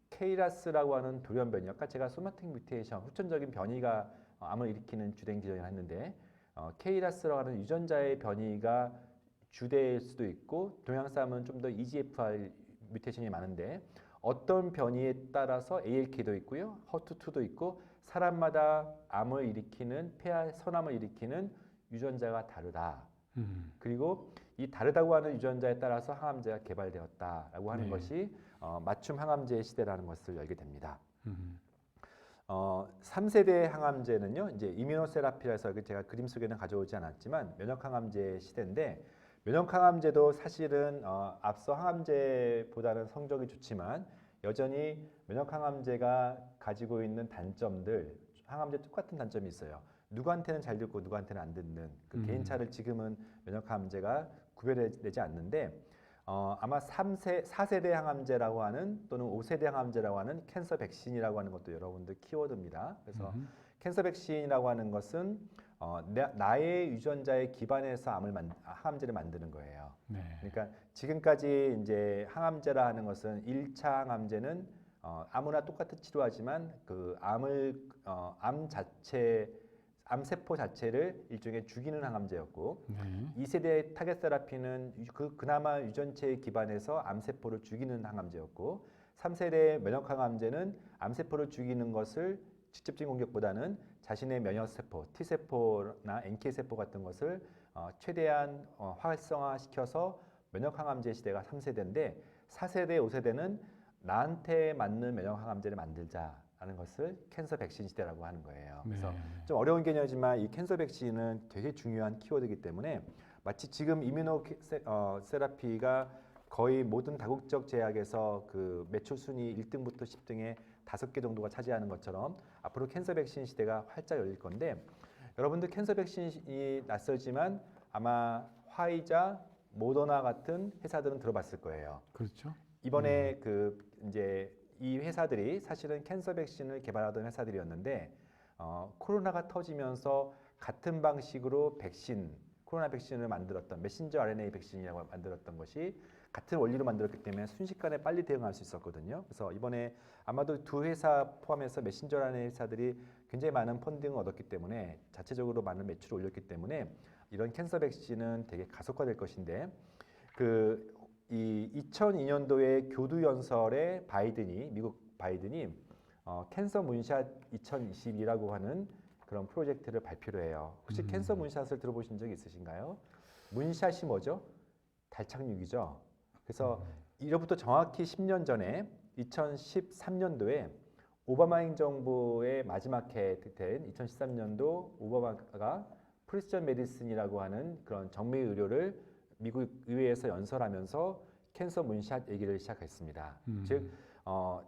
KRAS라고 하는 돌연 변이 아까 제가 소마틱 뮤테이션 후천적인 변이가 암을 일으키는 주된 기전이라 했는데 KRAS라고 하는 유전자의 변이가 주대일 수도 있고 동양 사람은 좀 더 EGFR 뮤테이션이 많은데 어떤 변이에 따라서 ALK도 있고요, HER2도 있고 사람마다 암을 일으키는 폐하 선암을 일으키는 유전자가 다르다. 그리고 이 다르다고 하는 유전자에 따라서 항암제가 개발되었다라고 하는 네. 것이 맞춤 항암제의 시대라는 것을 열게 됩니다. 3세대 항암제는요, 이제 이뮤노세라피라서 제가 그림 속에는 가져오지 않았지만 면역 항암제 시대인데 면역 항암제도 사실은 앞서 항암제보다는 성적이 좋지만 여전히 면역 항암제가 가지고 있는 단점들, 항암제 똑같은 단점이 있어요. 누구한테는 잘 듣고 누구한테는 안 듣는 그 개인차를 지금은 면역 항암제가 구별되지 않는데 아마 4세대 항암제라고 하는 또는 5세대 항암제라고 하는 캔서 백신이라고 하는 것도 여러분들 키워드입니다. 그래서 캔서 백신이라고 하는 것은 나의 유전자에 기반해서 항암제를 만드는 거예요. 네. 그러니까 지금까지 이제 항암제라 하는 것은 1차 항암제는 아무나 똑같이 치료하지만 그 암세포 자체를 일종의 죽이는 항암제였고 네. 2세대 타겟 세라피는 그나마 유전체에 기반해서 암세포를 죽이는 항암제였고 3세대 면역 항암제는 암세포를 죽이는 것을 직접적인 공격보다는 자신의 면역세포, T세포나 NK세포 같은 것을 최대한 활성화시켜서 면역 항암제 시대가 3세대인데 4세대, 5세대는 나한테 맞는 면역 항암제를 만들자라는 것을 캔서 백신 시대라고 하는 거예요. 그래서 좀 어려운 개념이지만 이 캔서 백신은 되게 중요한 키워드이기 때문에 마치 지금 이뮤노 세라피가 거의 모든 다국적 제약에서 그 매출 순위 1등부터 10등에 5개 정도가 차지하는 것처럼 앞으로 캔서 백신 시대가 활짝 열릴 건데 여러분들 캔서 백신이 낯설지만 아마 화이자, 모더나 같은 회사들은 들어봤을 거예요. 그렇죠. 이번에 그 이제 이 회사들이 사실은 캔서 백신을 개발하던 회사들이었는데 코로나가 터지면서 같은 방식으로 코로나 백신을 만들었던 메신저 RNA 백신이라고 만들었던 것이 같은 원리로 만들었기 때문에 순식간에 빨리 대응할 수 있었거든요. 그래서 이번에 아마도 두 회사 포함해서 메신저 RNA 회사들이 굉장히 많은 펀딩을 얻었기 때문에 자체적으로 많은 매출을 올렸기 때문에 이런 캔서 백신은 되게 가속화될 것인데 이 2002년도에 교두 연설에 미국 바이든이 캔서 문샷 2022라고 하는 그런 프로젝트를 발표를 해요. 혹시 캔서 문샷을 들어보신 적 있으신가요? 문샷이 뭐죠? 달착륙이죠. 그래서 이로부터 정확히 10년 전에 2013년도에 오바마 행정부의 마지막 해된 2013년도 오바마가 프리시전 메디슨이라고 하는 그런 정밀 의료를 미국 의회에서 연설하면서 캔서 문샷 얘기를 시작했습니다. 즉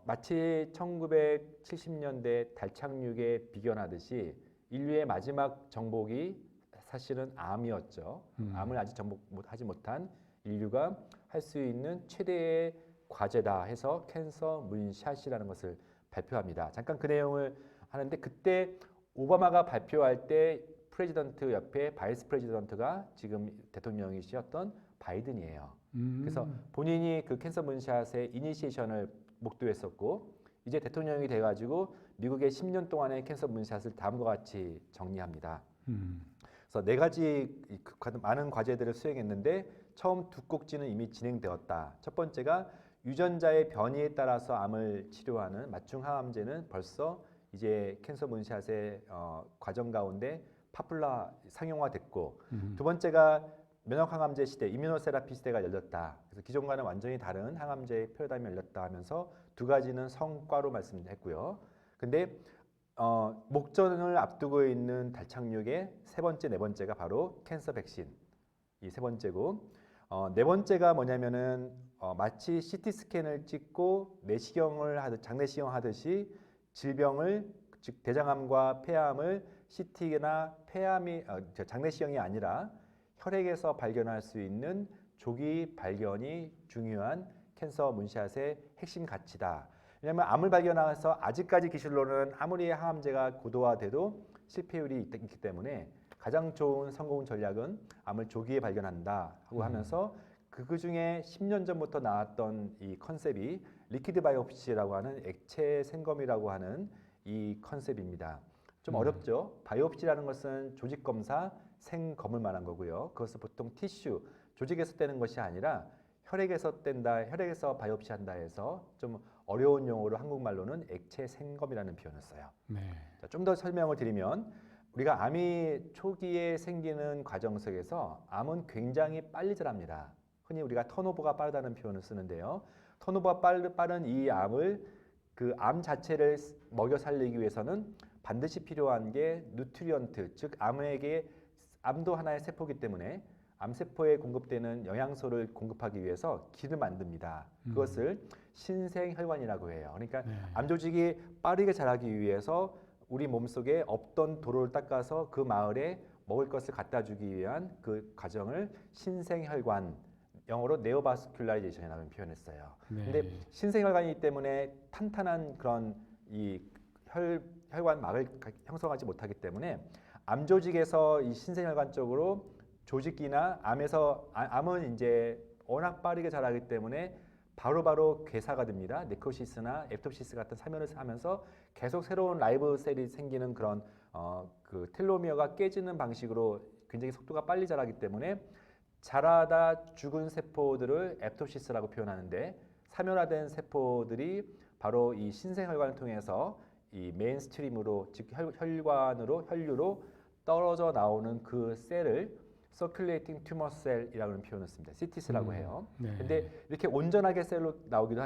마치 1970년대 달착륙에 비견하듯이 인류의 마지막 정복이 사실은 암이었죠. 암을 아직 정복하지 못한 인류가 할 수 있는 최대의 과제다 해서 캔서 문샷이라는 것을 발표합니다. 잠깐 그 내용을 하는데 그때 오바마가 발표할 때 프레지던트 옆에 바이스 프레지던트가 지금 대통령이셨던 바이든이에요. 그래서 본인이 그 캔서 문샷의 이니시에이션을 목도했었고 이제 대통령이 돼가지고 미국의 10년 동안의 캔서 문샷을 다음과 같이 정리합니다. 그래서 4가지 많은 과제들을 수행했는데 처음 두 꼭지는 이미 진행되었다. 첫 번째가 유전자의 변이에 따라서 암을 치료하는 맞춤 항암제는 벌써 이제 캔서 문샷의 과정 가운데 상용화됐고 두 번째가 면역 항암제 시대, 이뮤노세라피 시대가 열렸다. 그래서 기존과는 완전히 다른 항암제의 패러다임이 열렸다 하면서 두 가지는 성과로 말씀했고요. 근데 목전을 앞두고 있는 달착륙의 세 번째, 네 번째가 바로 캔서 백신. 이 세 번째고 네 번째가 뭐냐면은 마치 CT 스캔을 찍고 장내시경 하듯이 질병을 즉 대장암과 폐암을 CT나 장내시경이 아니라 혈액에서 발견할 수 있는 조기 발견이 중요한 캔서 문샷의 핵심 가치다. 왜냐하면 암을 발견해서 아직까지 기술로는 아무리 항암제가 고도화돼도 실패율이 있기 때문에 가장 좋은 성공 전략은 암을 조기에 발견한다 하고 하면서 그 중에 10년 전부터 나왔던 이 컨셉이 리퀴드 바이옵시라고 하는 액체 생검이라고 하는 이 컨셉입니다. 좀 어렵죠. 바이옵시라는 것은 조직 검사, 생검을 말한 거고요. 그것은 보통 티슈, 조직에서 떼는 것이 아니라 혈액에서 뗀다, 혈액에서 바이옵시 한다 해서 좀 어려운 용어로 한국말로는 액체 생검이라는 표현을 써요. 네. 좀 더 설명을 드리면 우리가 암이 초기에 생기는 과정 속에서 암은 굉장히 빨리 자랍니다. 흔히 우리가 턴오버가 빠르다는 표현을 쓰는데요. 턴오버가 빠른 이 암을 그 암 자체를 먹여 살리기 위해서는 반드시 필요한 게 누트리언트, 즉 암도 하나의 세포이기 때문에 암세포에 공급되는 영양소를 공급하기 위해서 기를 만듭니다. 그것을 신생혈관이라고 해요. 그러니까 네. 암 조직이 빠르게 자라기 위해서 우리 몸속에 없던 도로를 닦아서 그 마을에 먹을 것을 갖다 주기 위한 그 과정을 신생혈관, 영어로 네오바스큘라이제이션이라는 표현을 써요. 네. 근데 신생혈관이기 때문에 탄탄한 그런 이 혈관막을 형성하지 못하기 때문에 암 조직에서 이 신생혈관 쪽으로 조직기나 암은 이제 워낙 빠르게 자라기 때문에 바로바로 괴사가 됩니다. 네크로시스나 에피톱시스 같은 사면을 하면서 계속 새로운 라이브 셀이 생기는 그런 그 텔로미어가 깨지는 방식으로 굉장히 속도가 빨리 자라기 때문에 자라다 죽은 세포들을 에피톱시스라고 표현하는데 사면화된 세포들이 바로 이 신생혈관을 통해서 이 메인스트림으로 즉 혈류로 떨어져 나오는 그 셀을 Circulating Tumor Cell이라는 표현을 씁니다. CTC라고 해요. 네. 근데 이렇게 온전하게 세포로 나오기도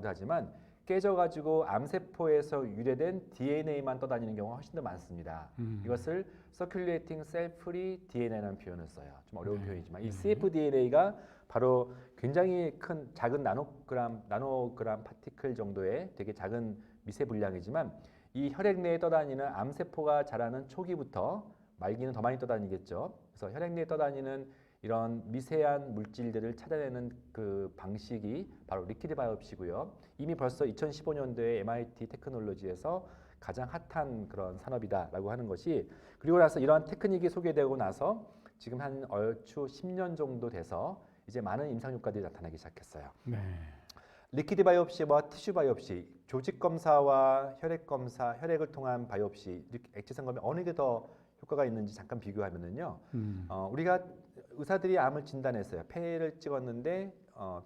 하지만 깨져가지고 암세포에서 유래된 DNA만 떠다니는 경우가 훨씬 더 많습니다. 이것을 Circulating Cell Free DNA라는 표현을 써요. 좀 어려운 표현이지만 이 cfDNA가 바로 굉장히 큰 작은 나노그램 파티클 정도의 되게 작은 미세 분량이지만 이 혈액 내에 떠다니는 암세포가 자라는 초기부터 말기는 더 많이 떠다니겠죠. 그래서 혈액 내에 떠다니는 이런 미세한 물질들을 찾아내는 그 방식이 바로 리퀴드 바이옵시고요. 이미 벌써 2015년도에 MIT 테크놀로지에서 가장 핫한 그런 산업이다라고 하는 것이 그리고 나서 이러한 테크닉이 소개되고 나서 지금 한 얼추 10년 정도 돼서 이제 많은 임상 효과들이 나타나기 시작했어요. 네. 리퀴드 바이옵시와 티슈 바이옵시, 조직 검사와 혈액 검사, 혈액을 통한 바이옵시, 액체 생검에 어느 게 더 효과가 있는지 잠깐 비교하면은요. 우리가 의사들이 암을 진단했어요. 폐를 찍었는데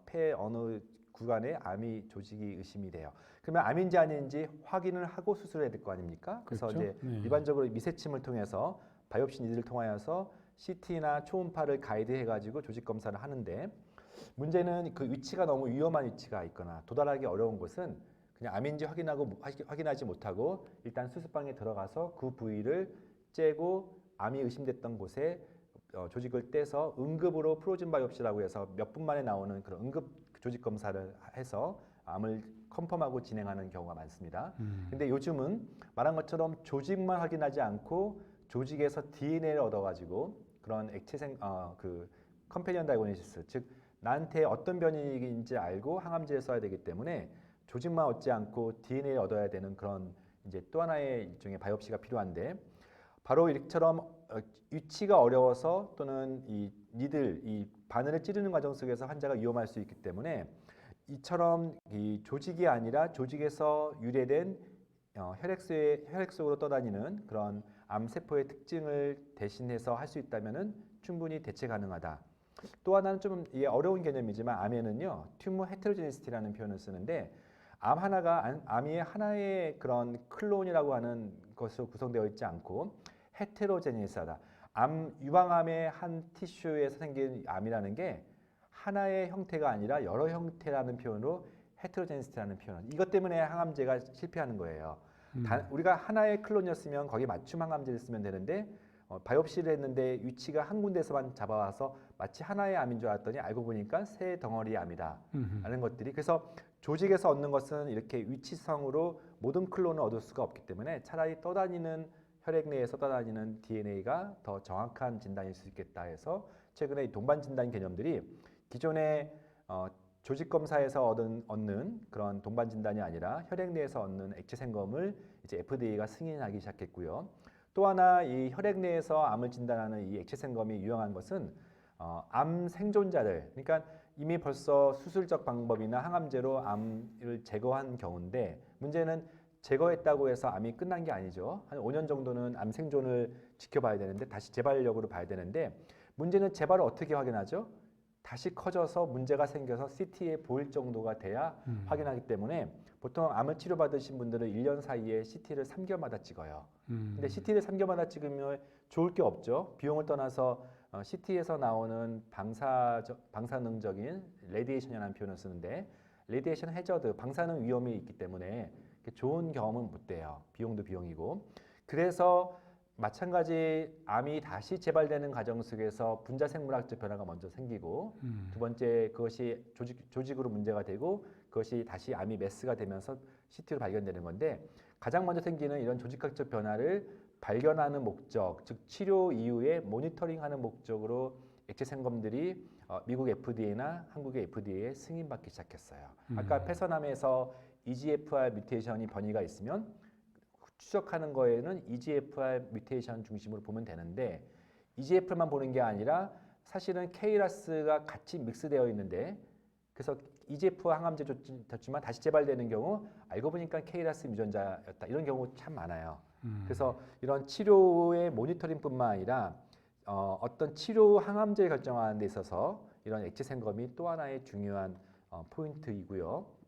폐 어느 구간에 암이 조직이 의심이 돼요. 그러면 암인지 아닌지 확인을 하고 수술해야 될 거 아닙니까? 그래서 그렇죠? 이제 네. 일반적으로 미세침을 통해서 바이옵시 니들을 통하여서 CT나 초음파를 가이드해가지고 조직 검사를 하는데 문제는 그 위치가 너무 위험한 위치가 있거나 도달하기 어려운 곳은 그냥 암인지 확인하지 못하고 일단 수술방에 들어가서 그 부위를 째고 암이 의심됐던 곳에 조직을 떼서 응급으로 프로즌 바이옵시라고 해서 몇 분 만에 나오는 그런 응급 조직 검사를 해서 암을 컨펌하고 진행하는 경우가 많습니다. 근데 요즘은 말한 것처럼 조직만 확인하지 않고 조직에서 DNA를 얻어가지고 그런 그 컴패니언 다이고니시스 즉 나한테 어떤 변이인지 알고 항암제를 써야 되기 때문에 조직만 얻지 않고 DNA를 얻어야 되는 그런 이제 또 하나의 일종의 바이옵시가 필요한데 바로 이처럼 위치가 어려워서 또는 이 바늘을 찌르는 과정 속에서 환자가 위험할 수 있기 때문에 이처럼 이 조직이 아니라 조직에서 유래된 혈액 속으로 떠다니는 그런 암세포의 특징을 대신해서 할 수 있다면은 충분히 대체 가능하다. 또 하나는 좀 이게 어려운 개념이지만 암에는요 튜머 헤테로제니시티라는 표현을 쓰는데 암이 하나의 그런 클론이라고 하는 것으로 구성되어 있지 않고 헤테로제니스하다. 유방암의 한 티슈에서 생긴 암이라는 게 하나의 형태가 아니라 여러 형태라는 표현으로 헤테로제니시티라는 표현. 이것 때문에 항암제가 실패하는 거예요. 우리가 하나의 클론이었으면 거기에 맞춤 항암제를 쓰면 되는데 바이옵시를 했는데 위치가 한 군데서만 잡아와서 마치 하나의 암인 줄 알았더니 알고 보니까 세 덩어리의 암이다 라는 것들이 그래서 조직에서 얻는 것은 이렇게 위치성으로 모든 클론을 얻을 수가 없기 때문에 차라리 혈액 내에서 떠다니는 DNA가 더 정확한 진단일 수 있겠다 해서 최근에 동반 진단 개념들이 기존의 조직 검사에서 얻는 그런 동반 진단이 아니라 혈액 내에서 얻는 액체 생검을 이제 FDA가 승인하기 시작했고요. 또 하나 이 혈액 내에서 암을 진단하는 이 액체 생검이 유용한 것은 암 생존자들, 그러니까 이미 벌써 수술적 방법이나 항암제로 암을 제거한 경우인데 문제는 제거했다고 해서 암이 끝난 게 아니죠. 한 5년 정도는 암 생존을 지켜봐야 되는데 다시 재발력으로 봐야 되는데 문제는 재발을 어떻게 확인하죠? 다시 커져서 문제가 생겨서 CT에 보일 정도가 돼야 확인하기 때문에 보통 암을 치료받으신 분들은 1년 사이에 CT를 3개월마다 찍어요. 근데 CT를 3개월마다 찍으면 좋을 게 없죠. 비용을 떠나서 CT에서 나오는 방사능적인 레디에이션이라는 표현을 쓰는데 레디에이션 해저드, 방사능 위험이 있기 때문에 좋은 경험은 못 돼요. 비용도 비용이고. 그래서 마찬가지 암이 다시 재발되는 과정 속에서 분자생물학적 변화가 먼저 생기고 두 번째 그것이 조직으로 문제가 되고 그것이 다시 암이 메스가 되면서 CT로 발견되는 건데 가장 먼저 생기는 이런 조직학적 변화를 발견하는 목적, 즉 치료 이후에 모니터링하는 목적으로 액체생검들이 미국 FDA나 한국의 FDA에 승인받기 시작했어요. 아까 폐선암에서 EGFR 뮤테이션이 변이가 있으면 추적하는 거에는 EGFR 뮤테이션 중심으로 보면 되는데 EGFR만 보는 게 아니라 사실은 KRAS가 같이 믹스되어 있는데 그래서 EGFR 항암제 줬지만 다시 재발되는 경우 알고 보니까 KRAS 유전자였다. 이런 경우 참 많아요. 그래서 이런 치료의 모니터링뿐만 아니라 어떤 치료 항암제를 결정하는 데 있어서 이런 액체생검이 또 하나의 중요한 포인트이고요.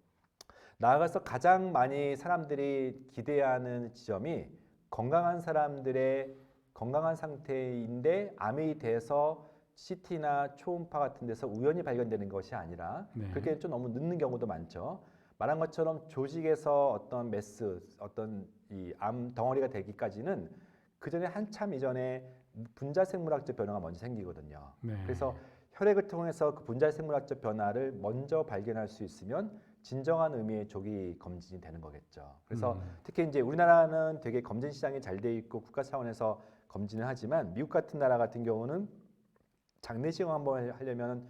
나아가서 가장 많이 사람들이 기대하는 지점이 건강한 사람들의 건강한 상태인데 암이 돼서 CT나 초음파 같은 데서 우연히 발견되는 것이 아니라 그렇게 좀 너무 늦는 경우도 많죠. 말한 것처럼 조직에서 어떤 메스, 어떤 이 암 덩어리가 되기까지는 그 전에 한참 이전에 분자생물학적 변화가 먼저 생기거든요. 그래서 혈액을 통해서 그 분자생물학적 변화를 먼저 발견할 수 있으면 진정한 의미의 조기 검진이 되는 거겠죠. 그래서 특히 이제 우리나라는 되게 검진 시장이 잘 돼 있고 국가 차원에서 검진을 하지만 미국 같은 나라 같은 경우는 장내시경 한번 하려면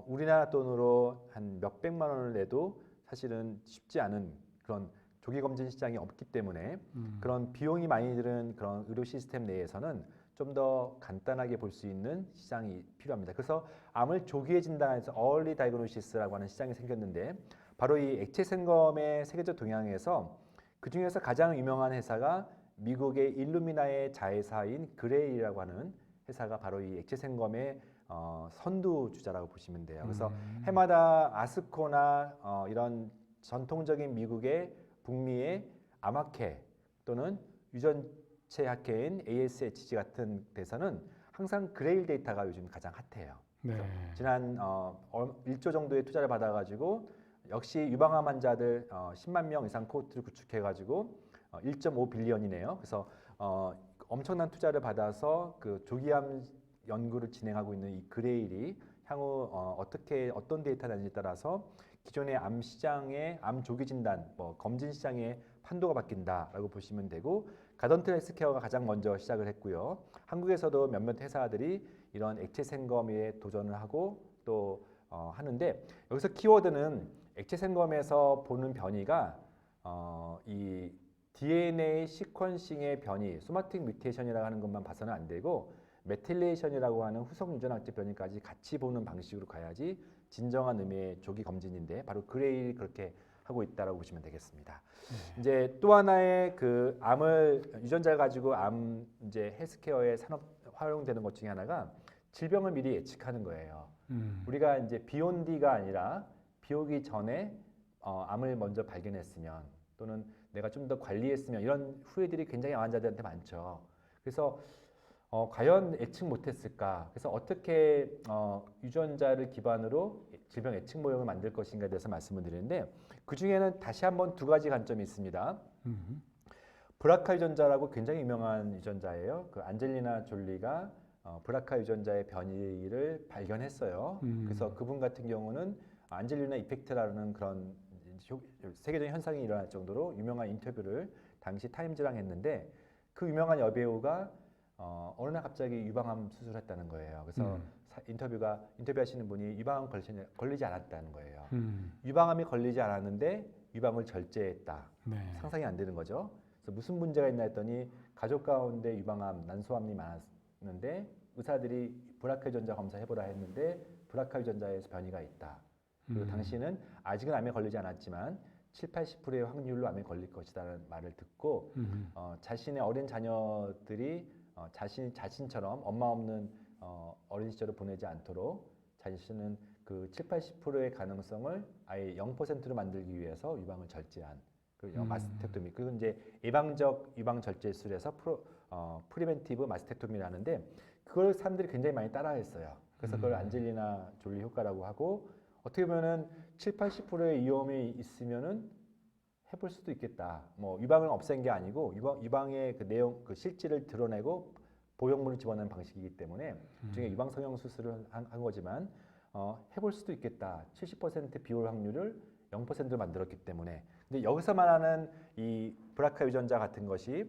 우리나라 돈으로 한 몇백만 원을 내도 사실은 쉽지 않은 그런 조기 검진 시장이 없기 때문에 그런 비용이 많이 드는 그런 의료 시스템 내에서는 좀 더 간단하게 볼 수 있는 시장이 필요합니다. 그래서 암을 조기에 진단해서 early diagnosis라고 하는 시장이 생겼는데 바로 이 액체생검의 세계적 동향에서 그 중에서 가장 유명한 회사가 미국의 일루미나의 자회사인 그레이라고 하는 회사가 바로 이 액체생검의 선두주자라고 보시면 돼요. 그래서 해마다 아스코나 이런 전통적인 미국의 북미의 암학회 또는 유전체 학회인 ASHG 같은 데서는 항상 그레일 데이터가 요즘 가장 핫해요. 그래서 지난 1조 정도의 투자를 받아가지고 역시 유방암 환자들 10만 명 이상 코호트를 구축해가지고 1.5 빌리언이네요. 그래서 엄청난 투자를 받아서 그 조기암 연구를 진행하고 있는 이 그레일이 향후 어떤 데이터가 나는지에 따라서 기존의 암 시장의 암 조기 진단, 검진 시장의 판도가 바뀐다라고 보시면 되고 가던트 헬스케어가 가장 먼저 시작을 했고요. 한국에서도 몇몇 회사들이 이런 액체생검에 도전을 하고 또 하는데 여기서 키워드는 액체생검에서 보는 변이가 이 DNA 시퀀싱의 변이, 소마틱 뮤테이션이라고 하는 것만 봐서는 안 되고 메틸레이션이라고 하는 후속 유전학적 변이까지 같이 보는 방식으로 가야지 진정한 의미의 조기 검진인데 바로 그레일이 그렇게 하고 있다라고 보시면 되겠습니다. 이제 또 하나의 그 암을 유전자를 가지고 암 이제 헬스케어에 산업 활용되는 것 중에 하나가 질병을 미리 예측하는 거예요. 우리가 이제 비온 뒤가 아니라 비 오기 전에 암을 먼저 발견했으면 또는 내가 좀 더 관리했으면 이런 후회들이 굉장히 환자들한테 많죠. 그래서 과연 예측 못했을까? 그래서 어떻게 유전자를 기반으로 질병 예측 모형을 만들 것인가에 대해서 말씀을 드리는데 그 중에는 다시 한번 두 가지 관점이 있습니다. 브라카 유전자라고 굉장히 유명한 유전자예요. 그 안젤리나 졸리가 브라카 유전자의 변이를 발견했어요. 그래서 그분 같은 경우는 안젤리나 이펙트라는 그런 세계적인 현상이 일어날 정도로 유명한 인터뷰를 당시 타임즈랑 했는데 그 유명한 여배우가 어느 날 갑자기 유방암 수술했다는 거예요. 그래서 인터뷰하시는 분이 유방암 걸리지 않았다는 거예요. 유방암이 걸리지 않았는데 유방을 절제했다. 상상이 안 되는 거죠. 그래서 무슨 문제가 있나 했더니 가족 가운데 유방암, 난소암이 많았는데 의사들이 브라카 유전자 검사해보라 했는데 브라카 유전자에서 변이가 있다. 그리고 당신은 아직은 암에 걸리지 않았지만 70~80%의 확률로 암에 걸릴 것이라는 말을 듣고 자신의 어린 자녀들이 자신처럼 엄마 없는 어린 시절을 보내지 않도록 자신은 그 7, 80%의 가능성을 아예 0%로 만들기 위해서 유방을 절제한 그 마스텍토미. 그리고 이제 예방적 유방 절제술에서 프리벤티브 마스텍토미라는데 그걸 사람들이 굉장히 많이 따라했어요. 그래서 그걸 안젤리나 졸리 효과라고 하고 어떻게 보면은 7, 80%의 위험이 있으면은 해볼 수도 있겠다. 뭐 유방을 없앤 게 아니고 유방의 그 내용, 그 실질을 드러내고 보형물을 집어넣는 방식이기 때문에 중에 유방 성형 수술을 한 거지만 해볼 수도 있겠다. 70% 비올 확률을 0%로 만들었기 때문에. 근데 여기서 말하는 이 브라카 유전자 같은 것이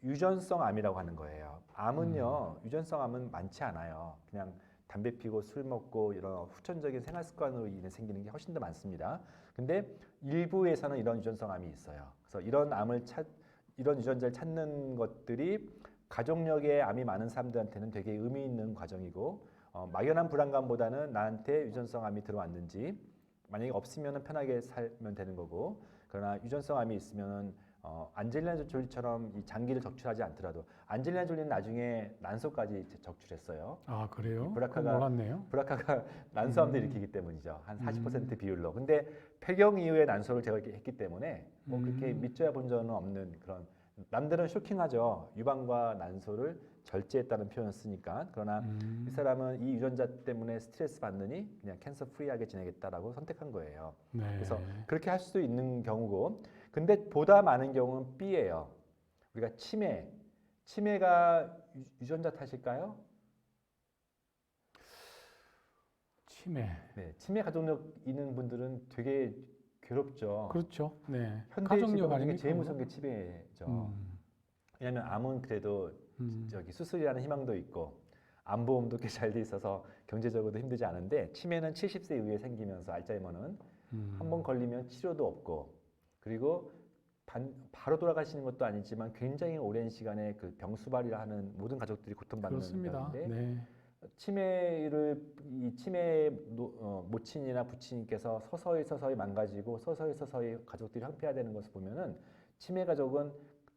유전성 암이라고 하는 거예요. 암은요, 유전성 암은 많지 않아요. 그냥 담배 피고 술 먹고 이런 후천적인 생활 습관으로 인해 생기는 게 훨씬 더 많습니다. 근데 일부에서는 이런 유전성 암이 있어요. 그래서 이런 유전자를 찾는 것들이 가족력에 암이 많은 사람들한테는 되게 의미 있는 과정이고 막연한 불안감보다는 나한테 유전성 암이 들어왔는지 만약에 없으면 편하게 살면 되는 거고 그러나 유전성 암이 있으면 안젤리나 졸리처럼 이 장기를 적출하지 않더라도 안젤리나 졸리는 나중에 난소까지 적출했어요. 아, 그래요? 브라카가- 그건 몰랐네요. 브라카가 난소암도 일으키기 때문이죠. 한 40% 비율로. 근데 폐경 이후에 난소를 제거했기 때문에 뭐 그렇게 믿져야 본 적은 없는 그런 남들은 쇼킹하죠. 유방과 난소를 절제했다는 표현을 쓰니까. 그러나 이 사람은 이 유전자 때문에 스트레스 받느니 그냥 캔서 프리하게 지내겠다라고 선택한 거예요. 네. 그래서 그렇게 할 수도 있는 경우고 근데 보다 많은 경우는 B예요. 우리가 치매가 유전자 탓일까요? 치매. 네, 치매 가족력 있는 분들은 되게 괴롭죠. 그렇죠. 네. 현대 가족력 질병 중에 아닙니까? 제일 무서운 게 치매죠. 왜냐하면 암은 그래도 저기 수술이라는 희망도 있고 암보험도 꽤 잘 돼 있어서 경제적으로도 힘들지 않은데 치매는 70세 이후에 생기면서 알츠하이머는 한 번 걸리면 치료도 없고 그리고 바로 돌아가시는 것도 아니지만 굉장히 오랜 시간에 그 병수발이라 하는 모든 가족들이 고통받는 그렇습니다. 병인데 네. 이 치매의 모친이나 부친께서 서서히 망가지고 서서히 가족들이 황폐화되는 것을 보면은 치매 가족은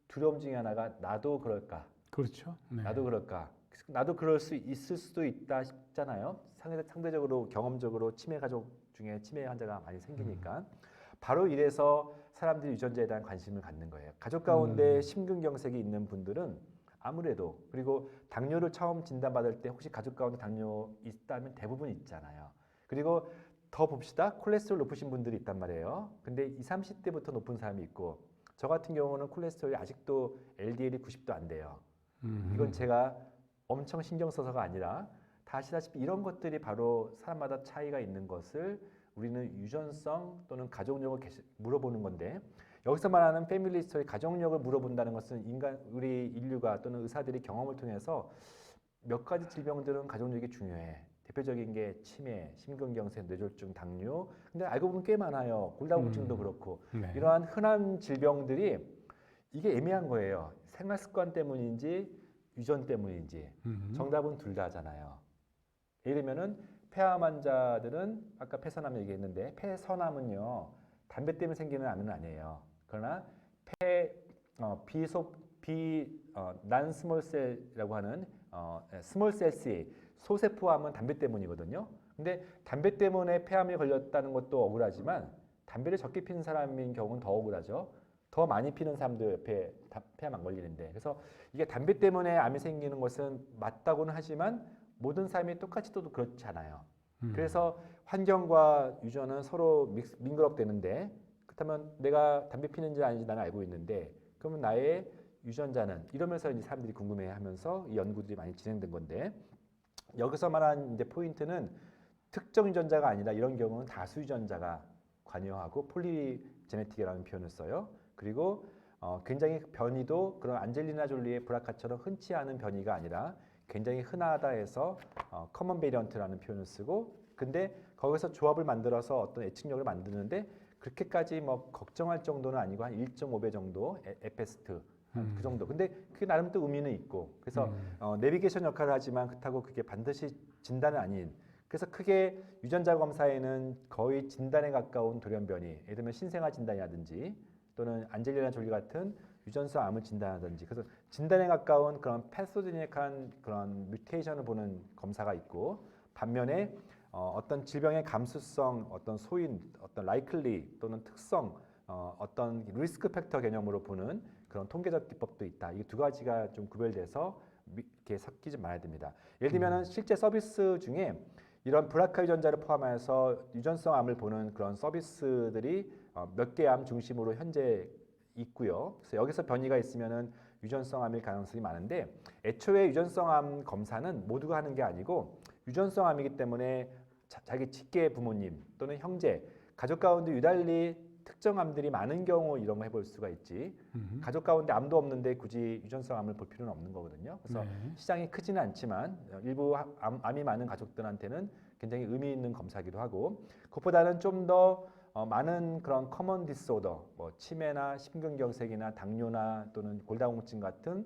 두려움 중에 하나가 나도 그럴까? 그렇죠. 네. 나도 그럴까? 나도 그럴 수 있을 수도 있다 싶잖아요. 상대적으로 경험적으로 치매 가족 중에 치매 환자가 많이 생기니까 바로 이래서 사람들이 유전자에 대한 관심을 갖는 거예요. 가족 가운데 심근경색이 있는 분들은 아무래도 그리고 당뇨를 처음 진단받을 때 혹시 가족 가운데 당뇨 있다면 대부분 있잖아요. 그리고 더 봅시다. 콜레스테롤 높으신 분들이 있단 말이에요. 근데 20, 30대부터 높은 사람이 있고 저 같은 경우는 콜레스테롤이 아직도 LDL이 90도 안 돼요. 이건 제가 엄청 신경 써서가 아니라 다 아시다시피 이런 것들이 바로 사람마다 차이가 있는 것을 우리는 유전성 또는 가족력을 물어보는 건데 여기서 말하는 패밀리 히스토리 가족력을 물어본다는 것은 우리 인류가 또는 의사들이 경험을 통해서 몇 가지 질병들은 가족력이 중요해. 대표적인 게 치매, 심근경색, 뇌졸중, 당뇨. 근데 알고 보면 꽤 많아요. 골다공증도 그렇고 네. 이러한 흔한 질병들이 이게 애매한 거예요. 생활 습관 때문인지 유전 때문인지 정답은 둘 다잖아요. 예를 들면은 폐암 환자들은 아까 폐선암 얘기했는데 폐선암은요 담배 때문에 생기는 암은 아니에요. 그러나 난 스몰셀이라고 하는 스몰셀C 소세포암은 담배 때문이거든요. 근데 담배 때문에 폐암에 걸렸다는 것도 억울하지만 담배를 적게 피는 사람인 경우는 더 억울하죠. 더 많이 피는 사람들 옆에 폐암 안 걸리는데 그래서 이게 담배 때문에 암이 생기는 것은 맞다고는 하지만 모든 사람이 똑같이 또 그렇지 않아요. 그래서 환경과 유전은 서로 밍그럽되는데 그렇다면 내가 담배 피는지 아닌지 나는 알고 있는데 그러면 나의 유전자는 이러면서 이제 사람들이 궁금해하면서 이 연구들이 많이 진행된 건데 여기서 말한 이제 포인트는 특정 유전자가 아니라 이런 경우는 다수 유전자가 관여하고 폴리제네틱이라는 표현을 써요. 그리고 굉장히 변이도 그런 안젤리나 졸리의 브라카처럼 흔치 않은 변이가 아니라 굉장히 흔하다 해서 커먼 베리언트라는 표현을 쓰고 근데 거기서 조합을 만들어서 어떤 예측력을 만드는데 그렇게까지 뭐 걱정할 정도는 아니고 한 1.5배 정도 에페스트 그 정도. 근데 그게 나름 또 의미는 있고 그래서 내비게이션 역할을 하지만 그렇다고 그게 반드시 진단은 아닌 그래서 크게 유전자 검사에는 거의 진단에 가까운 돌연변이 예를 들면 신생아 진단이라든지 또는 안젤리나 졸리 같은 유전성 암을 진단하든지 그래서 진단에 가까운 그런 패소제닉한 그런 뮤테이션을 보는 검사가 있고 반면에 어떤 질병의 감수성, 어떤 소인, 어떤 likely 또는 특성, 어떤 리스크 팩터 개념으로 보는 그런 통계적 기법도 있다. 이 두 가지가 좀 구별돼서 이렇게 섞이지 말아야 됩니다. 예를 들면 실제 서비스 중에 이런 브라카 유전자를 포함해서 유전성 암을 보는 그런 서비스들이 몇 개 암 중심으로 현재 있고요. 그래서 여기서 변이가 있으면은 유전성 암일 가능성이 많은데 애초에 유전성 암 검사는 모두가 하는 게 아니고 유전성 암이기 때문에 자기 직계 부모님 또는 형제, 가족 가운데 유달리 특정 암들이 많은 경우 이런 거 해볼 수가 있지. 가족 가운데 암도 없는데 굳이 유전성 암을 볼 필요는 없는 거거든요. 그래서 네. 시장이 크지는 않지만 일부 암이 많은 가족들한테는 굉장히 의미 있는 검사기도 하고 그것보다는 좀 더 많은 그런 커먼 디스오더, 뭐 치매나 심근경색이나 당뇨나 또는 골다공증 같은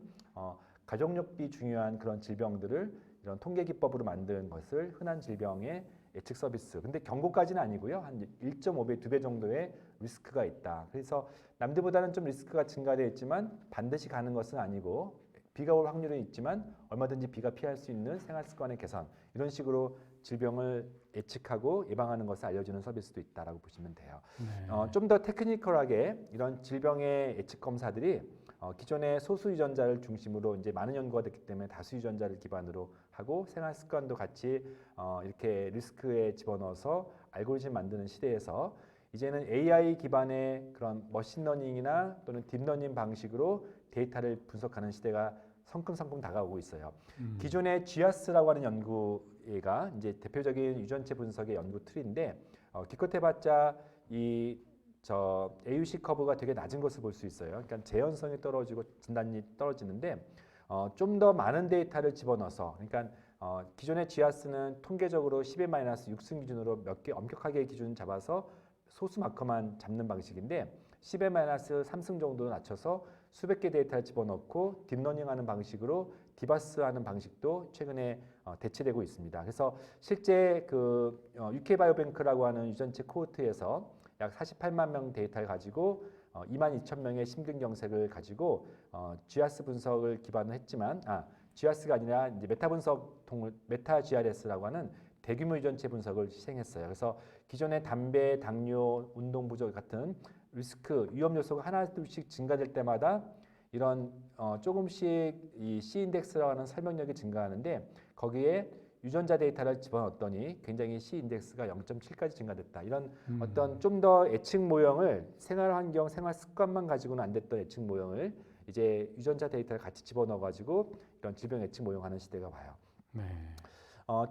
가족력비 중요한 그런 질병들을 이런 통계 기법으로 만든 것을 흔한 질병의 예측 서비스. 근데 경고까지는 아니고요. 한 1.5배, 2배 정도의 리스크가 있다. 그래서 남들보다는 좀 리스크가 증가되어 있지만 반드시 가는 것은 아니고 비가 올 확률은 있지만 얼마든지 비가 피할 수 있는 생활 습관의 개선. 이런 식으로 질병을 예측하고 예방하는 것을 알려주는 서비스도 있다라고 보시면 돼요. 네. 좀 더 테크니컬하게 이런 질병의 예측 검사들이 기존의 소수 유전자를 중심으로 이제 많은 연구가 됐기 때문에 다수 유전자를 기반으로 하고 생활 습관도 같이 이렇게 리스크에 집어넣어서 알고리즘 만드는 시대에서 이제는 AI 기반의 그런 머신러닝이나 또는 딥러닝 방식으로 데이터를 분석하는 시대가 성큼성큼 다가오고 있어요. 기존의 GIAS라고 하는 연구가 이제 대표적인 유전체 분석의 연구 틀인데 기껏해봤자 AUC 커브가 되게 낮은 것을 볼 수 있어요. 그러니까 재현성이 떨어지고 진단이 떨어지는데 좀 더 많은 데이터를 집어넣어서 그러니까 기존의 GIAS는 통계적으로 10-6승 기준으로 몇 개 엄격하게 기준 잡아서 소수 마커만 잡는 방식인데 10-3승 정도 낮춰서 수백 개 데이터를 집어넣고 딥러닝하는 방식으로 디바스하는 방식도 최근에 대체되고 있습니다. 그래서 실제 그 UK 바이오뱅크라고 하는 유전체 코호트에서 약 48만 명 데이터를 가지고 2만 2천 명의 심근경색을 가지고 GIAS 분석을 기반으로 했지만 GIAS가 아니라 이제 메타 GRS라고 하는 대규모 유전체 분석을 시행했어요. 그래서 기존의 담배, 당뇨, 운동 부족 같은 리스크, 위험 요소가 하나둘씩 증가될 때마다 이런 조금씩 이 C인덱스라고 하는 설명력이 증가하는데 거기에 유전자 데이터를 집어넣었더니 굉장히 C인덱스가 0.7까지 증가됐다. 이런 어떤 좀 더 예측 모형을 생활 환경, 생활 습관만 가지고는 안 됐던 예측 모형을 이제 유전자 데이터를 같이 집어넣어 가지고 이런 질병 예측 모형하는 시대가 와요. 네.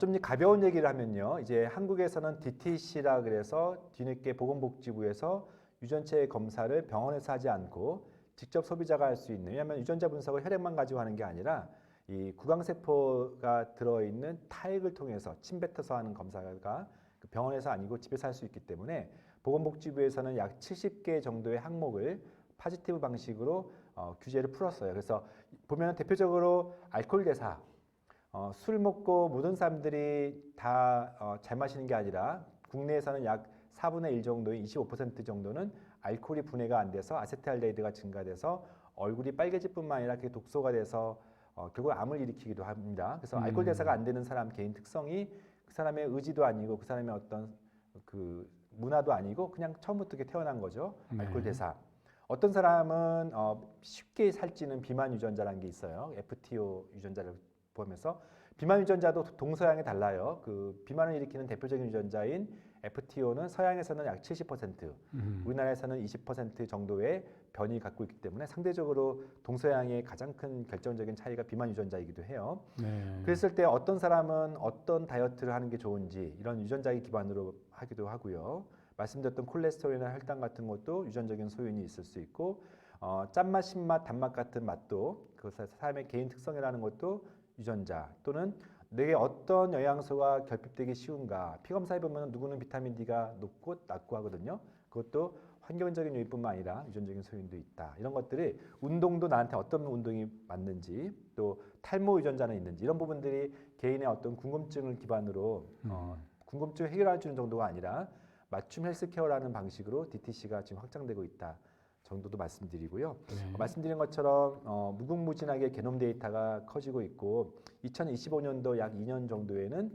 좀 가벼운 얘기를 하면요. 이제 한국에서는 DTC라 그래서 뒤늦게 보건복지부에서 유전체 검사를 병원에서 하지 않고 직접 소비자가 할 수 있는, 왜냐하면 유전자 분석을 혈액만 가지고 하는 게 아니라 이 구강세포가 들어있는 타액을 통해서 침 뱉어서 하는 검사가 병원에서 아니고 집에서 할 수 있기 때문에 보건복지부에서는 약 70개 정도의 항목을 파지티브 방식으로 규제를 풀었어요. 그래서 보면 대표적으로 알코올 대사, 술 먹고 모든 사람들이 다 잘 마시는 게 아니라 국내에서는 약 4분의 1 정도의 25% 정도는 알코올이 분해가 안 돼서 아세트알데히드가 증가돼서 얼굴이 빨개질 뿐만 아니라 그게 독소가 돼서 결국 암을 일으키기도 합니다. 그래서 알코올 대사가 안 되는 사람 개인 특성이 그 사람의 의지도 아니고 그 사람의 어떤 그 문화도 아니고 그냥 처음부터 이렇게 태어난 거죠. 알코올 대사. 어떤 사람은 쉽게 살찌는 비만 유전자라는 게 있어요. FTO 유전자를 포함해서 비만 유전자도 동서양이 달라요. 그 비만을 일으키는 대표적인 유전자인 FTO는 서양에서는 약 70%, 우리나라에서는 20% 정도의 변이 갖고 있기 때문에 상대적으로 동서양의 가장 큰 결정적인 차이가 비만 유전자이기도 해요. 네. 그랬을 때 어떤 사람은 어떤 다이어트를 하는 게 좋은지 이런 유전자의 기반으로 하기도 하고요. 말씀드렸던 콜레스테롤이나 혈당 같은 것도 유전적인 소인이 있을 수 있고 짠맛, 신맛, 단맛 같은 맛도 그 사람의 개인 특성이라는 것도 유전자 또는 뇌에 어떤 영양소가 결핍되기 쉬운가. 피검사해 보면 누구는 비타민 D가 높고 낮고 하거든요. 그것도 환경적인 요인뿐만 아니라 유전적인 소인도 있다. 이런 것들이 운동도 나한테 어떤 운동이 맞는지 또 탈모 유전자는 있는지 이런 부분들이 개인의 어떤 궁금증을 기반으로 궁금증을 해결해 주는 정도가 아니라 맞춤 헬스케어라는 방식으로 DTC가 지금 확장되고 있다. 정도도 말씀드리고요. 말씀드린 것처럼 무궁무진하게 게놈 데이터가 커지고 있고 2025년도 약 2년 정도에는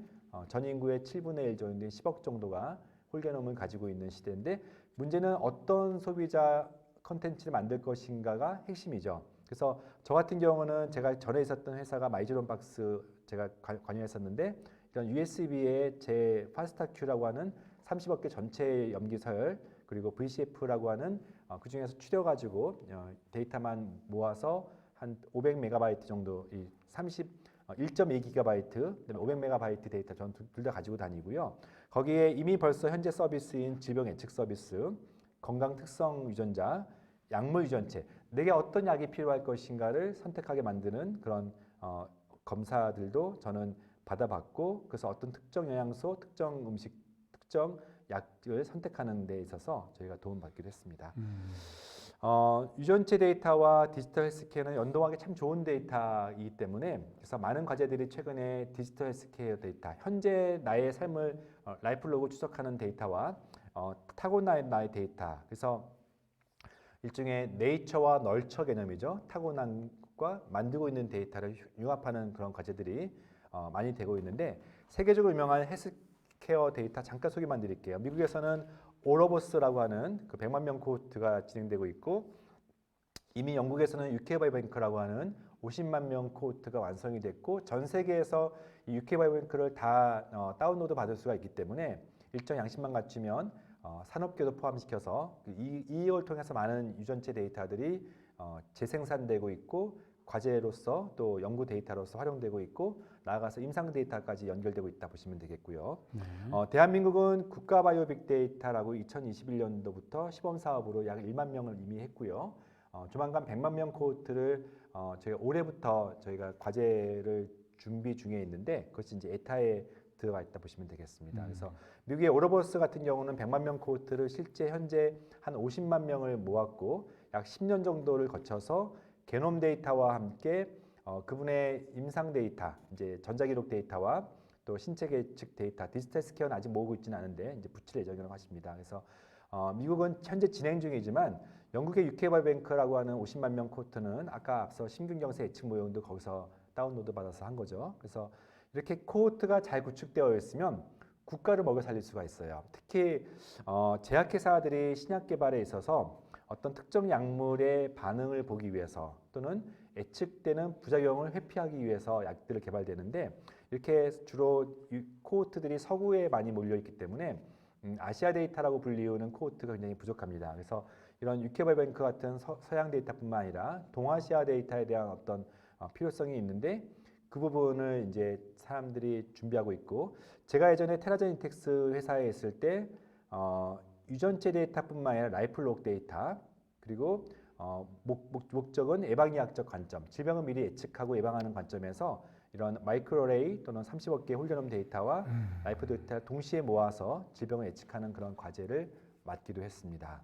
전 인구의 7분의 1 정도인 10억 정도가 홀게놈을 가지고 있는 시대인데 문제는 어떤 소비자 컨텐츠를 만들 것인가가 핵심이죠. 그래서 저 같은 경우는 제가 전에 있었던 회사가 마이즈론 박스 제가 관여했었는데 이런 USB에 제 파스타큐라고 하는 30억 개 전체 염기 서열 그리고 VCF라고 하는 그 중에서 추려가지고 데이터만 모아서 한 500메가바이트 정도, 1.2기가바이트, 그다음에 500메가바이트 데이터 전 둘 다 가지고 다니고요. 거기에 이미 벌써 현재 서비스인 질병 예측 서비스, 건강 특성 유전자, 약물 유전체, 내게 어떤 약이 필요할 것인가를 선택하게 만드는 그런 검사들도 저는 받아봤고, 그래서 어떤 특정 영양소, 특정 음식, 특정 약을 선택하는 데 있어서 저희가 도움받기도 했습니다. 유전체 데이터와 디지털 헬스케어는 연동하기 참 좋은 데이터이기 때문에 그래서 많은 과제들이 최근에 디지털 헬스케어 데이터, 현재 나의 삶을 라이프로그 추적하는 데이터와 타고난 나의 데이터, 그래서 일종의 네이처와 널처 개념이죠. 타고난 것과 만들고 있는 데이터를 융합하는 그런 과제들이 많이 되고 있는데 세계적으로 유명한 헬스케어 데이터 잠깐 소개만 드릴게요. 미국에서는 오러버스라고 하는 그 100만 명 코호트가 진행되고 있고 이미 영국에서는 UK바이오뱅크라고 하는 50만 명 코호트가 완성이 됐고 전 세계에서 이 UK바이오뱅크를 다 다운로드 받을 수가 있기 때문에 일정 양식만 갖추면 산업계도 포함시켜서 이걸 통해서 많은 유전체 데이터들이 재생산되고 있고 과제로서 또 연구 데이터로서 활용되고 있고 나아가서 임상 데이터까지 연결되고 있다 보시면 되겠고요. 대한민국은 국가 바이오 빅데이터라고 2021년도부터 시범 사업으로 약 1만 명을 이미 했고요. 조만간 100만 명 코호트를 저희가 올해부터 저희가 과제를 준비 중에 있는데 그것이 이제 에타에 들어가 있다 보시면 되겠습니다. 그래서 미국의 오러버스 같은 경우는 100만 명 코호트를 실제 현재 한 50만 명을 모았고 약 10년 정도를 거쳐서 게놈 데이터와 함께 그분의 임상 데이터, 이제 전자기록 데이터와 또 신체 계측 데이터, 디지털 스퀘어는 아직 모으고 있지는 않은데 이제 붙일 예정이라고 하십니다. 그래서 미국은 현재 진행 중이지만 영국의 UK바이오뱅크라고 하는 50만 명 코호트는 아까 앞서 심근경색 예측 모형도 거기서 다운로드 받아서 한 거죠. 그래서 이렇게 코호트가 잘 구축되어 있으면 국가를 먹여 살릴 수가 있어요. 특히 제약회사들이 신약 개발에 있어서 어떤 특정 약물의 반응을 보기 위해서 또는 예측되는 부작용을 회피하기 위해서 약들을 개발되는데 이렇게 주로 코호트들이 서구에 많이 몰려 있기 때문에 아시아 데이터라고 불리우는 코호트가 굉장히 부족합니다. 그래서 이런 UK바이오뱅크 같은 서양 데이터뿐만 아니라 동아시아 데이터에 대한 어떤 필요성이 있는데 그 부분을 이제 사람들이 준비하고 있고 제가 예전에 테라제니틱스 회사에 있을 때 유전체 데이터뿐만 아니라 라이플로그 데이터 그리고 목적은 예방의학적 관점, 질병을 미리 예측하고 예방하는 관점에서 이런 마이크로레이 또는 30억 개의 홀게놈 데이터와 라이프 데이터를 동시에 모아서 질병을 예측하는 그런 과제를 맡기도 했습니다.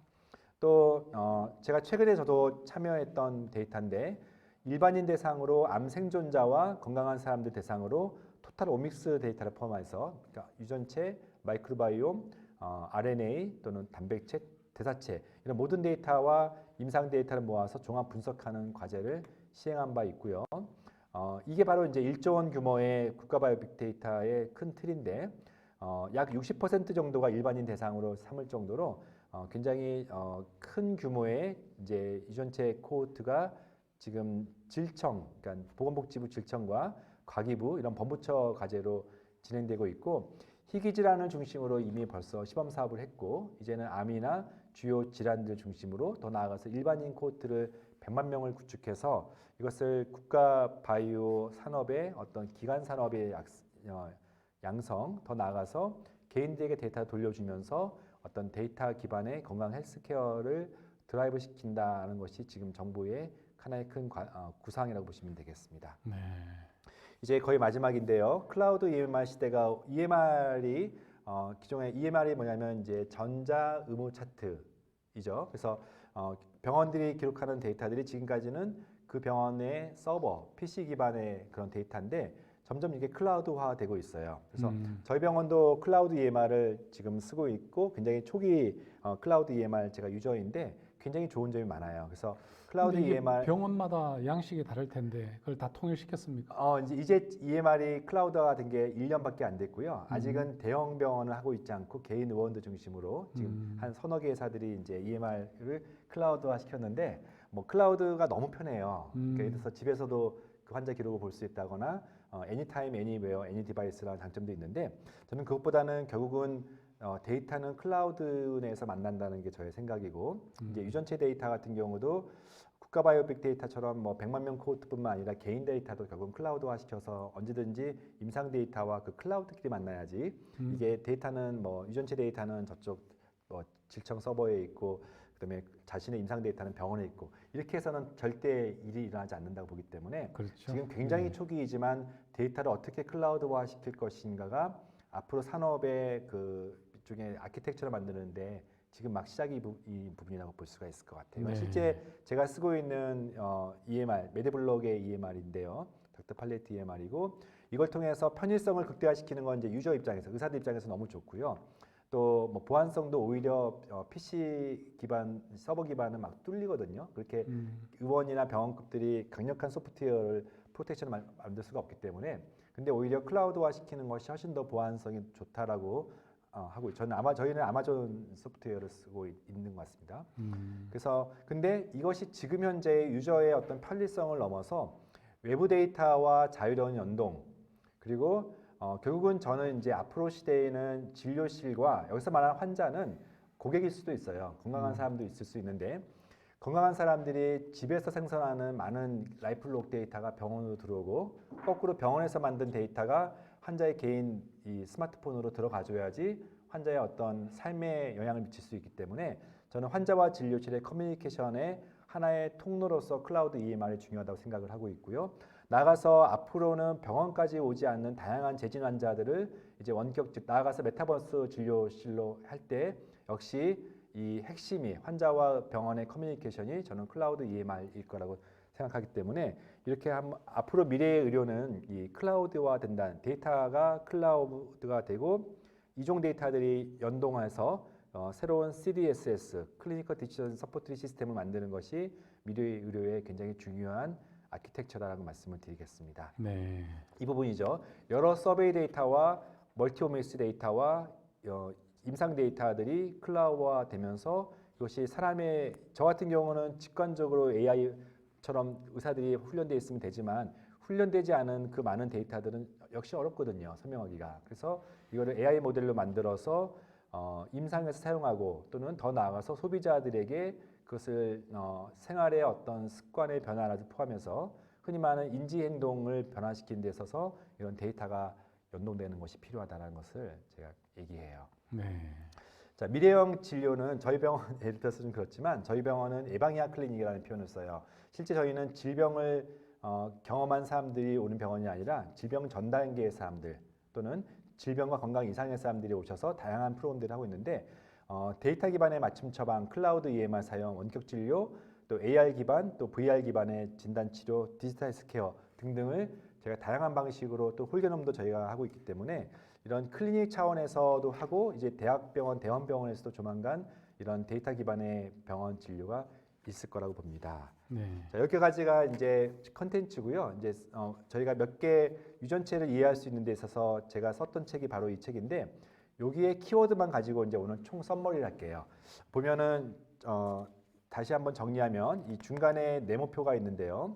또 제가 최근에 저도 참여했던 데이터인데 일반인 대상으로 암 생존자와 건강한 사람들 대상으로 토탈 오믹스 데이터를 포함해서 그러니까 유전체, 마이크로바이옴, RNA 또는 단백질, 대사체 이런 모든 데이터와 임상 데이터를 모아서 종합 분석하는 과제를 시행한 바 있고요. 이게 바로 이제 1조 원 규모의 국가 바이오 빅데이터의 큰 틀인데 약 60% 정도가 일반인 대상으로 삼을 정도로 굉장히 큰 규모의 이제 유전체 코호트가 지금 질청, 그러니까 보건복지부 질청과 과기부 이런 범부처 과제로 진행되고 있고 희귀 질환을 중심으로 이미 벌써 시범 사업을 했고 이제는 암이나 주요 질환들 중심으로 더 나아가서 일반인 코호트를 100만 명을 구축해서 이것을 국가 바이오 산업의 어떤 기관 산업의 양성 더 나아가서 개인들에게 데이터 돌려주면서 어떤 데이터 기반의 건강 헬스케어를 드라이브 시킨다는 것이 지금 정부의 하나의 큰 구상이라고 보시면 되겠습니다. 네. 이제 거의 마지막인데요. 클라우드 EMR 시대가 EMR이 기존의 EMR이 뭐냐면 이제 전자 의무 차트이죠. 그래서 병원들이 기록하는 데이터들이 지금까지는 그 병원의 서버, PC 기반의 그런 데이터인데 점점 이게 클라우드화되고 있어요. 그래서 저희 병원도 클라우드 EMR을 지금 쓰고 있고 굉장히 초기 클라우드 EMR 제가 유저인데 굉장히 좋은 점이 많아요. 그래서 클라우드 근데 이게 EMR 병원마다 양식이 다를 텐데 그걸 다 통일시켰습니까? 이제 EMR이 클라우드화 된 게 1년밖에 안 됐고요. 음. 아직은 대형 병원을 하고 있지 않고 개인 의원들 중심으로 지금 음. 한 서너 개 회사들이 이제 EMR을 클라우드화 시켰는데 뭐 클라우드가 너무 편해요. 그러니까 예를 들어서 집에서도 그 환자 기록을 볼 수 있다거나 anytime, anywhere, any device라는 장점도 있는데 저는 그것보다는 결국은 데이터는 클라우드 내에서 만난다는 게 저의 생각이고 이제 유전체 데이터 같은 경우도 국가 바이오 빅데이터처럼 뭐 100만 명 코호트뿐만 아니라 개인 데이터도 결국은 클라우드화 시켜서 언제든지 임상 데이터와 그 클라우드끼리 만나야지 이게 데이터는 뭐 유전체 데이터는 저쪽 뭐 질청 서버에 있고 그다음에 자신의 임상 데이터는 병원에 있고 이렇게 해서는 절대 일이 일어나지 않는다고 보기 때문에 그렇죠. 지금 굉장히 네. 초기이지만 데이터를 어떻게 클라우드화 시킬 것인가가 앞으로 산업의 그 중에 아키텍처를 만드는데 지금 막 시작이 이 부분이라고 볼 수가 있을 것 같아요. 네. 실제 제가 쓰고 있는 EMR, 메드블록의 EMR인데요. 닥터 팔레트 EMR이고 이걸 통해서 편의성을 극대화시키는 건 이제 유저 입장에서, 의사들 입장에서 너무 좋고요. 또 뭐 보안성도 오히려 PC 기반, 서버 기반은 막 뚫리거든요. 그렇게 의원이나 병원급들이 강력한 소프트웨어를 프로텍션을 만들 수가 없기 때문에 근데 오히려 클라우드화 시키는 것이 훨씬 더 보안성이 좋다라고 하고 저희는 아마존 소프트웨어를 쓰고 있는 것 같습니다. 그래서 근데 이것이 지금 현재 유저의 어떤 편리성을 넘어서 외부 데이터와 자유로운 연동 그리고 결국은 저는 이제 앞으로 시대에는 진료실과 여기서 말하는 환자는 고객일 수도 있어요. 건강한 사람도 있을 수 있는데 건강한 사람들이 집에서 생성하는 많은 라이플록 데이터가 병원으로 들어오고 거꾸로 병원에서 만든 데이터가 환자의 개인 이 스마트폰으로 들어가줘야지 환자의 어떤 삶에 영향을 미칠 수 있기 때문에 저는 환자와 진료실의 커뮤니케이션의 하나의 통로로서 클라우드 EMR이 중요하다고 생각을 하고 있고요. 나아가서 앞으로는 병원까지 오지 않는 다양한 재진 환자들을 이제 원격 즉 나아가서 메타버스 진료실로 할 때 역시 이 핵심이 환자와 병원의 커뮤니케이션이 저는 클라우드 EMR일 거라고 생각하기 때문에 이렇게 앞으로 미래의 의료는 이 클라우드화 된다는 데이터가 클라우드가 되고 이종 데이터들이 연동해서 새로운 CDSS 클리니컬 디시전 서포트 시스템을 만드는 것이 미래의 의료의 굉장히 중요한 아키텍처라고 말씀을 드리겠습니다. 네. 이 부분이죠. 여러 서베이 데이터와 멀티오미스 데이터와 임상 데이터들이 클라우드화 되면서 이것이 저 같은 경우는 직관적으로 AI처럼 의사들이 훈련되어 있으면 되지만 훈련되지 않은 그 많은 데이터들은 역시 어렵거든요. 설명하기가. 그래서 이거를 AI 모델로 만들어서 임상에서 사용하고 또는 더 나아가서 소비자들에게 그것을 생활의 어떤 습관의 변화를 포함해서 흔히 말하는 인지 행동을 변화시키는 데 있어서 이런 데이터가 연동되는 것이 필요하다는 것을 제가 얘기해요. 네. 자, 미래형 진료는 저희 병원 예를 들어서 좀 그렇지만 저희 병원은 예방의학 클리닉이라는 표현을 써요. 실제 저희는 질병을 경험한 사람들이 오는 병원이 아니라 질병 전 단계의 사람들 또는 질병과 건강 이상의 사람들이 오셔서 다양한 프로그램들을 하고 있는데 데이터 기반의 맞춤 처방, 클라우드 EMR 사용, 원격 진료, 또 AR 기반, 또 VR 기반의 진단 치료, 디지털 헬스케어 등등을 제가 다양한 방식으로 또 홀게놈도 저희가 하고 있기 때문에 이런 클리닉 차원에서도 하고 이제 대학병원, 대원병원에서도 조만간 이런 데이터 기반의 병원 진료가 있을 거라고 봅니다. 네. 자, 여기 가지가 이제 컨텐츠고요. 이제 저희가 몇 개 유전체를 이해할 수 있는 데 있어서 제가 썼던 책이 바로 이 책인데 여기에 키워드만 가지고 이제 오늘 총 썸머리를 할게요. 보면은 다시 한번 정리하면 이 중간에 네모표가 있는데요.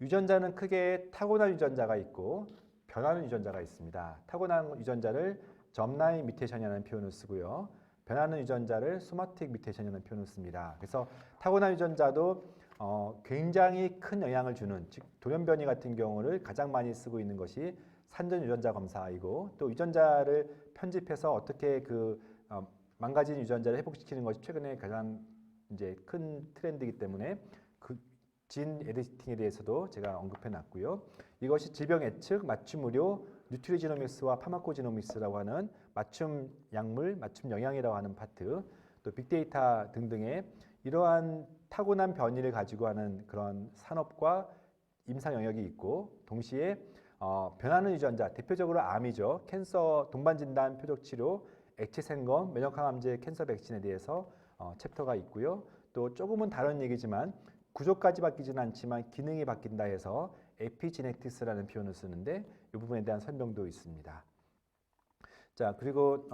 유전자는 크게 타고난 유전자가 있고 변하는 유전자가 있습니다. 타고난 유전자를 점라인 뮤테이션이라는 표현을 쓰고요. 변하는 유전자를 소마틱 뮤테이션이라는 표현을 씁니다. 그래서 타고난 유전자도 굉장히 큰 영향을 주는 즉 돌연변이 같은 경우를 가장 많이 쓰고 있는 것이 산전 유전자 검사이고 또 유전자를 편집해서 어떻게 망가진 유전자를 회복시키는 것이 최근에 가장 이제 큰 트렌드이기 때문에 그 진 에디팅에 대해서도 제가 언급해 놨고요. 이것이 질병 예측, 맞춤 의료, 뉴트리지노믹스와 파마코지노믹스라고 하는 맞춤 약물, 맞춤 영양이라고 하는 파트, 또 빅데이터 등등의 이러한 타고난 변이를 가지고 하는 그런 산업과 임상 영역이 있고 동시에 변하는 유전자, 대표적으로 암이죠. 캔서, 동반진단, 표적치료, 액체 생검, 면역항암제, 캔서 백신에 대해서 챕터가 있고요. 또 조금은 다른 얘기지만 구조까지 바뀌지는 않지만 기능이 바뀐다 해서 에피지네틱스라는 표현을 쓰는데 이 부분에 대한 설명도 있습니다. 자, 그리고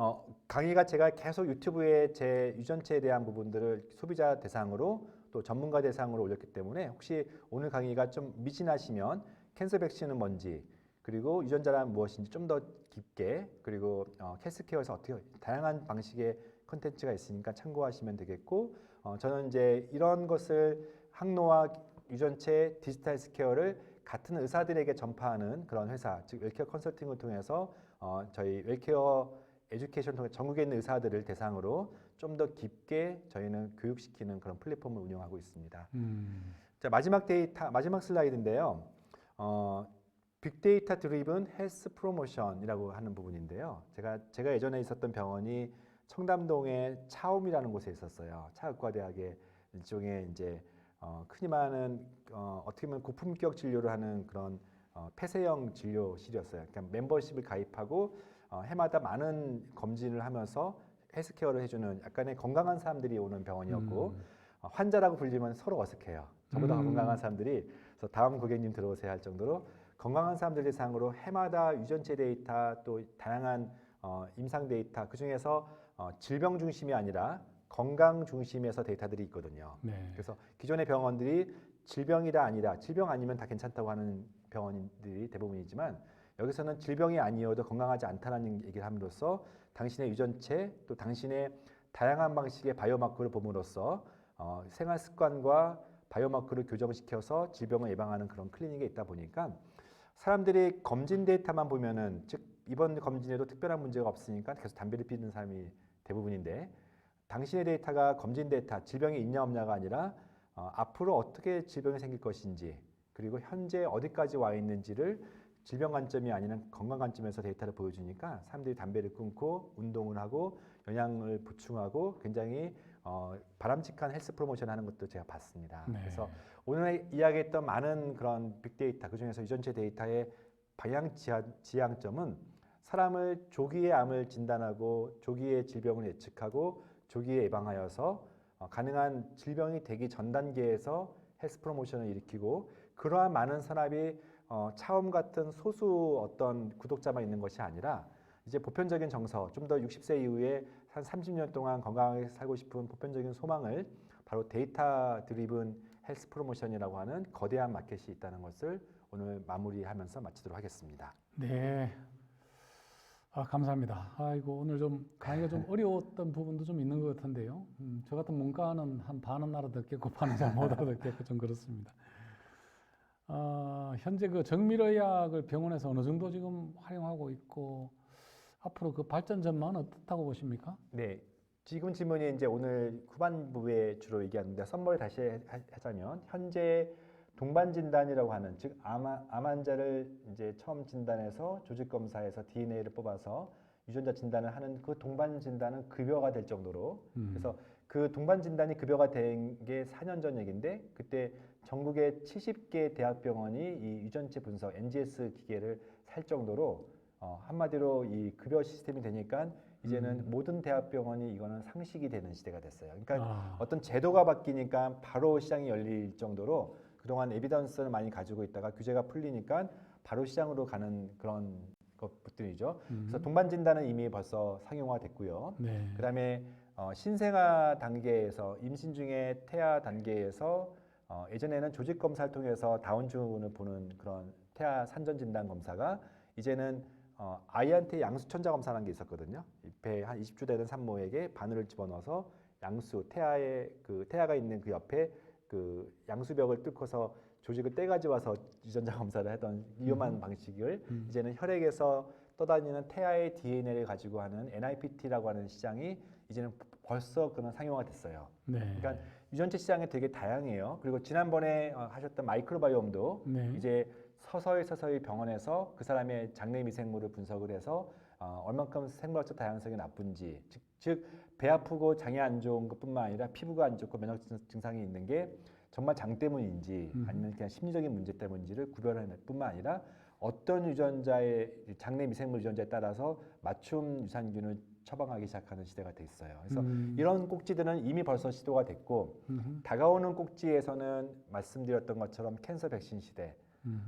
강의가 제가 계속 유튜브에 제 유전체에 대한 부분들을 소비자 대상으로 또 전문가 대상으로 올렸기 때문에 혹시 오늘 강의가 좀 미진하시면 캔서 백신은 뭔지 그리고 유전자란 무엇인지 좀 더 깊게 그리고 캐스케어에서 어떻게 다양한 방식의 컨텐츠가 있으니까 참고하시면 되겠고 저는 이제 이런 것을 항노화 유전체 디지털 스케어를 같은 의사들에게 전파하는 그런 회사 즉 웰케어 컨설팅을 통해서 저희 웰케어 에듀케이션 통해 전국에 있는 의사들을 대상으로 좀 더 깊게 저희는 교육시키는 그런 플랫폼을 운영하고 있습니다. 자, 마지막 슬라이드인데요. 빅데이터 드리븐 헬스 프로모션이라고 하는 부분인데요. 제가 예전에 있었던 병원이 청담동의 차움이라는 곳에 있었어요. 차의과대학의 일종의 이제 흔히 말하는 어떻게 보면 고품격 진료를 하는 그런 폐쇄형 진료실이었어요. 그러니까 멤버십을 가입하고 해마다 많은 검진을 하면서 헬스케어를 해주는 약간의 건강한 사람들이 오는 병원이었고 환자라고 불리면 서로 어색해요. 저보다 건강한 사람들이 그래서 다음 고객님 들어오세요 할 정도로 건강한 사람들 대상으로 해마다 유전체 데이터 또 다양한 임상 데이터 그 중에서 질병 중심이 아니라 건강 중심에서 데이터들이 있거든요. 네. 그래서 기존의 병원들이 질병이다 아니다 질병 아니면 다 괜찮다고 하는 병원들이 대부분이지만 여기서는 질병이 아니어도 건강하지 않다는 얘기를 함으로써 당신의 유전체 또 당신의 다양한 방식의 바이오마커를 봄으로써 생활 습관과 바이오마커를 교정시켜서 질병을 예방하는 그런 클리닉에 있다 보니까 사람들이 검진 데이터만 보면은 즉 이번 검진에도 특별한 문제가 없으니까 계속 담배를 피우는 사람이 대부분인데 당신의 데이터가 검진 데이터 질병이 있냐 없냐가 아니라 앞으로 어떻게 질병이 생길 것인지 그리고 현재 어디까지 와 있는지를 질병 관점이 아니라 건강 관점에서 데이터를 보여주니까 사람들이 담배를 끊고 운동을 하고 영양을 보충하고 굉장히 바람직한 헬스 프로모션 하는 것도 제가 봤습니다. 네. 그래서 오늘 이야기했던 많은 그런 빅데이터 그중에서 유전체 데이터의 방향 지향점은 사람을 조기에 암을 진단하고 조기에 질병을 예측하고 조기에 예방하여서 가능한 질병이 되기 전 단계에서 헬스 프로모션을 일으키고 그러한 많은 사람이 차움 같은 소수 어떤 구독자만 있는 것이 아니라 이제 보편적인 정서, 좀 더 60세 이후에 한 30년 동안 건강하게 살고 싶은 보편적인 소망을 바로 데이터 드리븐 헬스 프로모션이라고 하는 거대한 마켓이 있다는 것을 오늘 마무리하면서 마치도록 하겠습니다. 네. 감사합니다. 아이고, 오늘 좀 강의가 좀 어려웠던 부분도 좀 있는 것 같은데요. 저 같은 문과는 한 반은 알아듣겠고 반은 잘 못 알아듣겠고 좀 그렇습니다. 현재 그 정밀의학을 병원에서 어느 정도 지금 활용하고 있고 앞으로 그 발전 전망은 어떻다고 보십니까? 네, 지금 질문이 이제 오늘 후반부에 주로 얘기하는데 썸머리 다시 하자면 현재 동반 진단이라고 하는 즉 암 환자를 이제 처음 진단해서 조직 검사에서 DNA를 뽑아서 유전자 진단을 하는 그 동반 진단은 급여가 될 정도로 그래서 그 동반 진단이 급여가 된 게 4년 전 얘기인데 그때 전국의 70개 대학병원이 이 유전체 분석 NGS 기계를 살 정도로 한마디로 이 급여 시스템이 되니까 이제는 모든 대학병원이 이거는 상식이 되는 시대가 됐어요. 그러니까 어떤 제도가 바뀌니까 바로 시장이 열릴 정도로 그동안 에비던스를 많이 가지고 있다가 규제가 풀리니까 바로 시장으로 가는 그런 것들이죠. 그래서 동반 진단은 이미 벌써 상용화됐고요. 네. 그다음에 신생아 단계에서 임신 중에 태아 단계에서 예전에는 조직 검사를 통해서 다운증후군을 보는 그런 태아 산전 진단 검사가 이제는 아이한테 양수천자 검사라는 게 있었거든요. 배에 한 20주 되는 산모에게 바늘을 집어넣어서 양수 태아가 있는 그 옆에 그 양수벽을 뚫고서 조직을 떼가지고 와서 유전자 검사를 하던 위험한 방식을 이제는 혈액에서 떠다니는 태아의 DNA를 가지고 하는 NIPT라고 하는 시장이 이제는 벌써 그런 상용화가 됐어요. 네. 그러니까 유전체 시장이 되게 다양해요. 그리고 지난번에 하셨던 마이크로바이옴도 네. 이제 서서히 병원에서 그 사람의 장내 미생물을 분석을 해서 얼만큼 생물학적 다양성이 나쁜지 즉 배 아프고 장이 안 좋은 것뿐만 아니라 피부가 안 좋고 면역 증상이 있는 게 정말 장 때문인지 아니면 그냥 심리적인 문제 때문인지를 구별할 뿐만 아니라 어떤 유전자의 장내 미생물 유전자에 따라서 맞춤 유산균을 처방하기 시작하는 시대가 돼 있어요. 그래서 이런 꼭지들은 이미 벌써 시도가 됐고 음흠. 다가오는 꼭지에서는 말씀드렸던 것처럼 캔서 백신 시대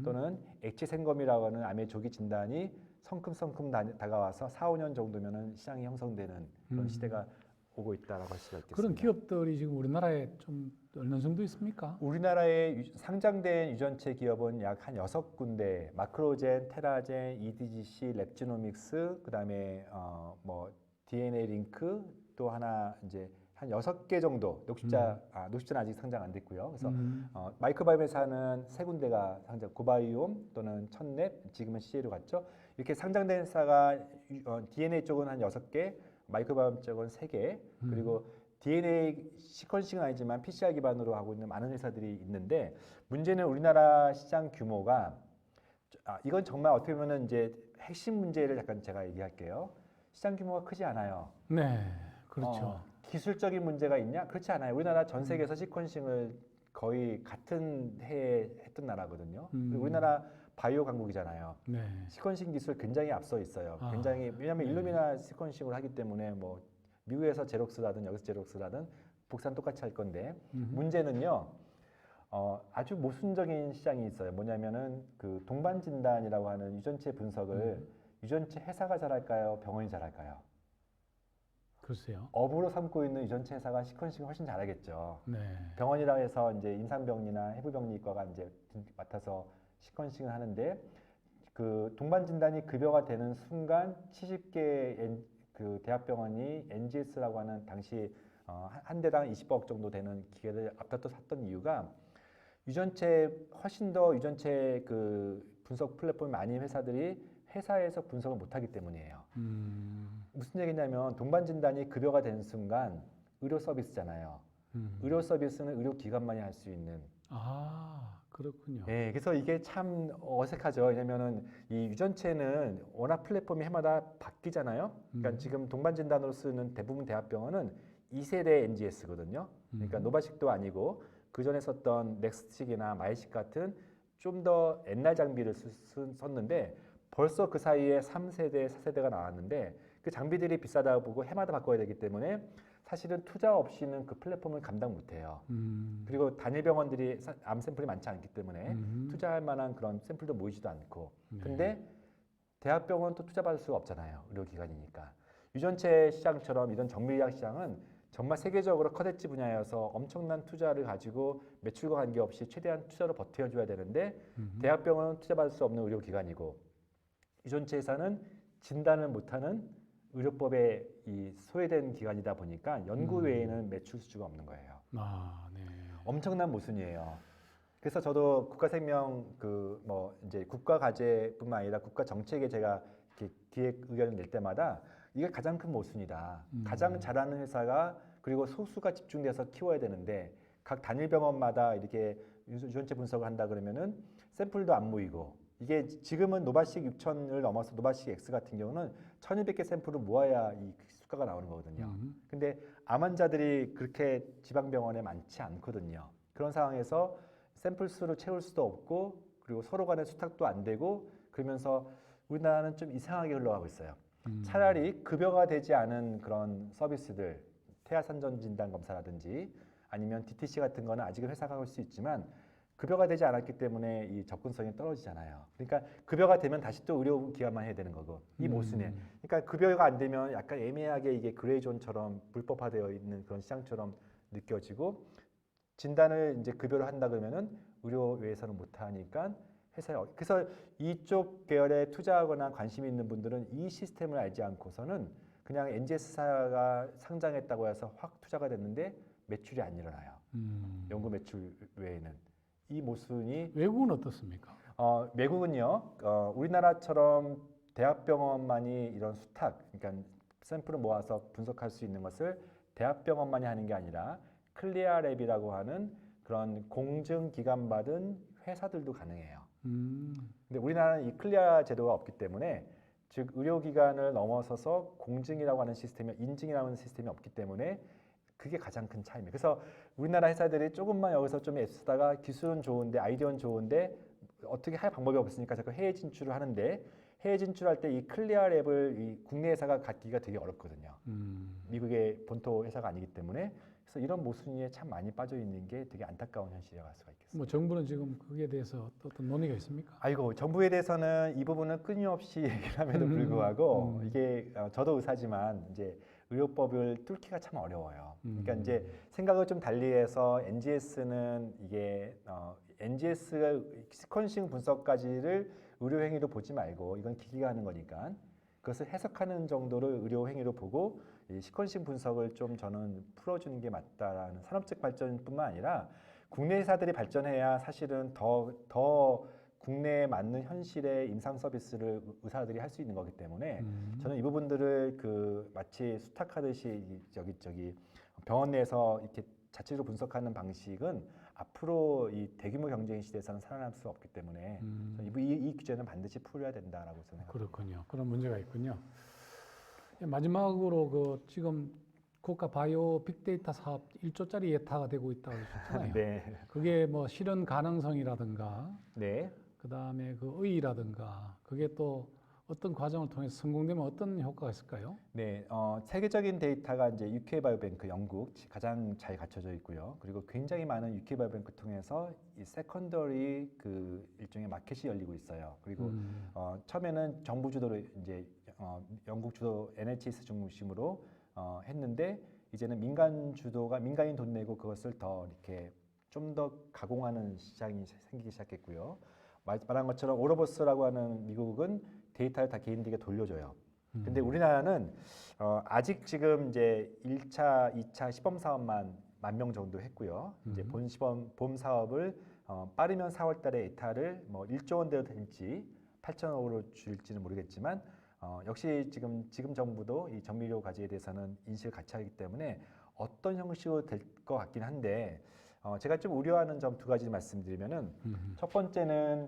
또는 액치생검이라고 하는 암의 조기 진단이 성큼성큼 다가와서 4, 5년 정도면은 시장이 형성되는 그런 시대가 오고 있다라고 할 수가 있겠습니다. 그런 기업들이 지금 우리나라에 좀 어느 정도 있습니까? 우리나라에 상장된 유전체 기업은 약 한 6군데, 마크로젠, 테라젠, EDGC, 랩지노믹스, 그다음에 뭐 DNA 링크 또 하나 이제 한 6개 정도. 녹십자는 아직 상장 안 됐고요. 그래서 마이크바이옴에서는 3군데가 상장, 고바이옴 또는 첫랩, 지금은 CL로 갔죠. 이렇게 상장된 회사가 DNA 쪽은 한 6개, 마이크바이옴 쪽은 3개, 그리고 DNA 시퀀싱은 아니지만 PCR 기반으로 하고 있는 많은 회사들이 있는데 문제는 우리나라 시장 규모가 이건 정말 어떻게 보면 이제 핵심 문제를 약간 제가 얘기할게요. 시장 규모가 크지 않아요. 네, 그렇죠. 기술적인 문제가 있냐? 그렇지 않아요. 우리나라 전 세계에서 시퀀싱을 거의 같은 해에 했던 나라거든요. 그리고 우리나라 바이오 강국이잖아요. 네. 시퀀싱 기술 굉장히 앞서 있어요. 굉장히 왜냐하면 네. 일루미나 시퀀싱을 하기 때문에 뭐 미국에서 제록스라든 여기서 제록스라든 복사는 똑같이 할 건데 문제는요. 아주 모순적인 시장이 있어요. 뭐냐면은 그 동반 진단이라고 하는 유전체 분석을 유전체 회사가 잘할까요? 병원이 잘할까요? 글쎄요. 업으로 삼고 있는 유전체 회사가 시퀀싱을 훨씬 잘하겠죠. 네. 병원이라 해서 이제 임상병리나 해부병리과가 이제 맡아서 시퀀싱을 하는데 그 동반 진단이 급여가 되는 순간 70개 그 대학병원이 NGS라고 하는 당시 한 대당 20억 정도 되는 기계를 앞다퉈 샀던 이유가 유전체 훨씬 더 유전체 그 분석 플랫폼이 많은 회사들이 회사에서 분석을 못하기 때문이에요. 무슨 얘기냐면 동반 진단이 급여가 되는 순간 의료 서비스잖아요. 의료 서비스는 의료 기관만이 할 수 있는. 그렇군요. 네, 그래서 이게 참 어색하죠. 왜냐면은 이 유전체는 워낙 플랫폼이 해마다 바뀌잖아요. 그러니까 지금 동반 진단으로 쓰는 대부분 대학병원은 2세대 NGS거든요. 그러니까 노바식도 아니고 그 전에 썼던 넥스틱이나 마이식 같은 좀 더 옛날 장비를 썼는데 벌써 그 사이에 3세대, 4세대가 나왔는데 그 장비들이 비싸다 보고 해마다 바꿔야 되기 때문에 사실은 투자 없이는 그 플랫폼을 감당 못해요. 그리고 단일 병원들이 암 샘플이 많지 않기 때문에 투자할 만한 그런 샘플도 모이지도 않고. 근데 대학병원은 또 투자받을 수가 없잖아요. 의료기관이니까. 유전체 시장처럼 이런 정밀의학 시장은 정말 세계적으로 커댔지 분야여서 엄청난 투자를 가지고 매출과 관계없이 최대한 투자로 버텨줘야 되는데 대학병원은 투자받을 수 없는 의료기관이고 유전체 회사는 진단을 못하는 의료법에 이 소외된 기관이다 보니까 연구 외에는 매출 수주가 없는 거예요. 네. 엄청난 모순이에요. 그래서 저도 국가생명 그 뭐 이제 국가 과제뿐만 아니라 국가 정책에 제가 이렇게 기획 의견을 낼 때마다 이게 가장 큰 모순이다. 가장 잘하는 회사가 그리고 소수가 집중돼서 키워야 되는데 각 단일 병원마다 이렇게 유전체 분석을 한다 그러면은 샘플도 안 모이고 이게 지금은 노바식 6,000을 넘어서 노바식 X 같은 경우는 1,200개 샘플을 모아야 이 수가가 나오는 거거든요. 근데 암 환자들이 그렇게 지방병원에 많지 않거든요. 그런 상황에서 샘플 수를 채울 수도 없고 그리고 서로 간의 수탁도 안 되고 그러면서 우리나라는 좀 이상하게 흘러가고 있어요. 차라리 급여가 되지 않은 그런 서비스들, 태아산전 진단 검사라든지 아니면 DTC 같은 거는 아직은 회사가 할 수 있지만 급여가 되지 않았기 때문에 이 접근성이 떨어지잖아요. 그러니까 급여가 되면 다시 또 의료기관만 해야 되는 거고 이 모순에. 그러니까 급여가 안 되면 약간 애매하게 이게 그레이존처럼 불법화되어 있는 그런 시장처럼 느껴지고 진단을 이제 급여로 한다 그러면은 의료회에서는 못하니까 회사에 그래서 이쪽 계열에 투자하거나 관심 있는 분들은 이 시스템을 알지 않고서는 그냥 NGS사가 상장했다고 해서 확 투자가 됐는데 매출이 안 일어나요. 연구 매출 외에는. 이 모순이 외국은 어떻습니까? 외국은요. 우리나라처럼 대학병원만이 이런 수탁, 그러니까 샘플을 모아서 분석할 수 있는 것을 대학병원만이 하는 게 아니라 클리아랩이라고 하는 그런 공증 기관 받은 회사들도 가능해요. 근데 우리나라는 이 클리아 제도가 없기 때문에 즉 의료기관을 넘어서서 공증이라고 하는 시스템이 인증이라고 하는 시스템이 없기 때문에 그게 가장 큰 차이입니다. 그래서 우리나라 회사들이 조금만 여기서 좀 애쓰다가 기술은 좋은데 아이디어는 좋은데 어떻게 할 방법이 없으니까 자꾸 해외 진출을 하는데 해외 진출할 때 이 클리어 랩을 이 국내 회사가 갖기가 되게 어렵거든요. 미국의 본토 회사가 아니기 때문에 그래서 이런 모순위에 참 많이 빠져 있는 게 되게 안타까운 현실이라고 할 수가 있겠습니다. 뭐 정부는 지금 거기에 대해서 어떤 논의가 있습니까? 아이고 정부에 대해서는 이 부분은 끊임없이 얘기를 함에도 불구하고 이게 저도 의사지만 이제 의료법을 뚫기가 참 어려워요. 그러니까 이제 생각을 좀 달리해서 NGS는 이게 NGS가 시퀀싱 분석까지를 의료 행위로 보지 말고 이건 기기가 하는 거니까 그것을 해석하는 정도를 의료 행위로 보고 이 시퀀싱 분석을 좀 저는 풀어주는 게 맞다라는 산업적 발전뿐만 아니라 국내 회사들이 발전해야 사실은 더 국내에 맞는 현실의 임상 서비스를 의사들이 할 수 있는 거기 때문에 저는 이 부분들을 그 마치 수탁하듯이 저기 병원 내에서 이렇게 자체로 분석하는 방식은 앞으로 이 대규모 경쟁 시대에서는 살아남을 수 없기 때문에 이 규제는 반드시 풀어야 된다라고 생각합니다. 그렇군요. 그런 문제가 있군요. 마지막으로 그 지금 국가 바이오 빅데이터 사업 1조짜리 예타가 되고 있다고 하셨잖아요. 네. 그게 뭐 실현 가능성이라든가 네. 그다음에 그 의의라든가 그게 또 어떤 과정을 통해서 성공되면 어떤 효과가 있을까요? 네, 세계적인 데이터가 이제 UK 바이오뱅크 영국 가장 잘 갖춰져 있고요. 그리고 굉장히 많은 UK 바이오뱅크 통해서 이 세컨더리 그 일종의 마켓이 열리고 있어요. 그리고 처음에는 정부 주도로 이제 영국 주도 NHS 중심으로 했는데 이제는 민간인 돈 내고 그것을 더 이렇게 좀 더 가공하는 시장이 생기기 시작했고요. 말한 것처럼 오로버스라고 하는 미국은 데이터를 다 개인들에게 돌려줘요. 근데 우리나라는 아직 지금 이제 1차, 2차 시범 사업만 10,000명 정도 했고요. 이제 본 사업을 빠르면 4월 달에 에타를 뭐 1조 원대로 될지 8천억으로 줄지는 모르겠지만 역시 지금 정부도 이 정밀료 과제에 대해서는 인식을 같이 하기 때문에 어떤 형식으로 될 것 같긴 한데 제가 좀 우려하는 점 두 가지 말씀드리면은 첫 번째는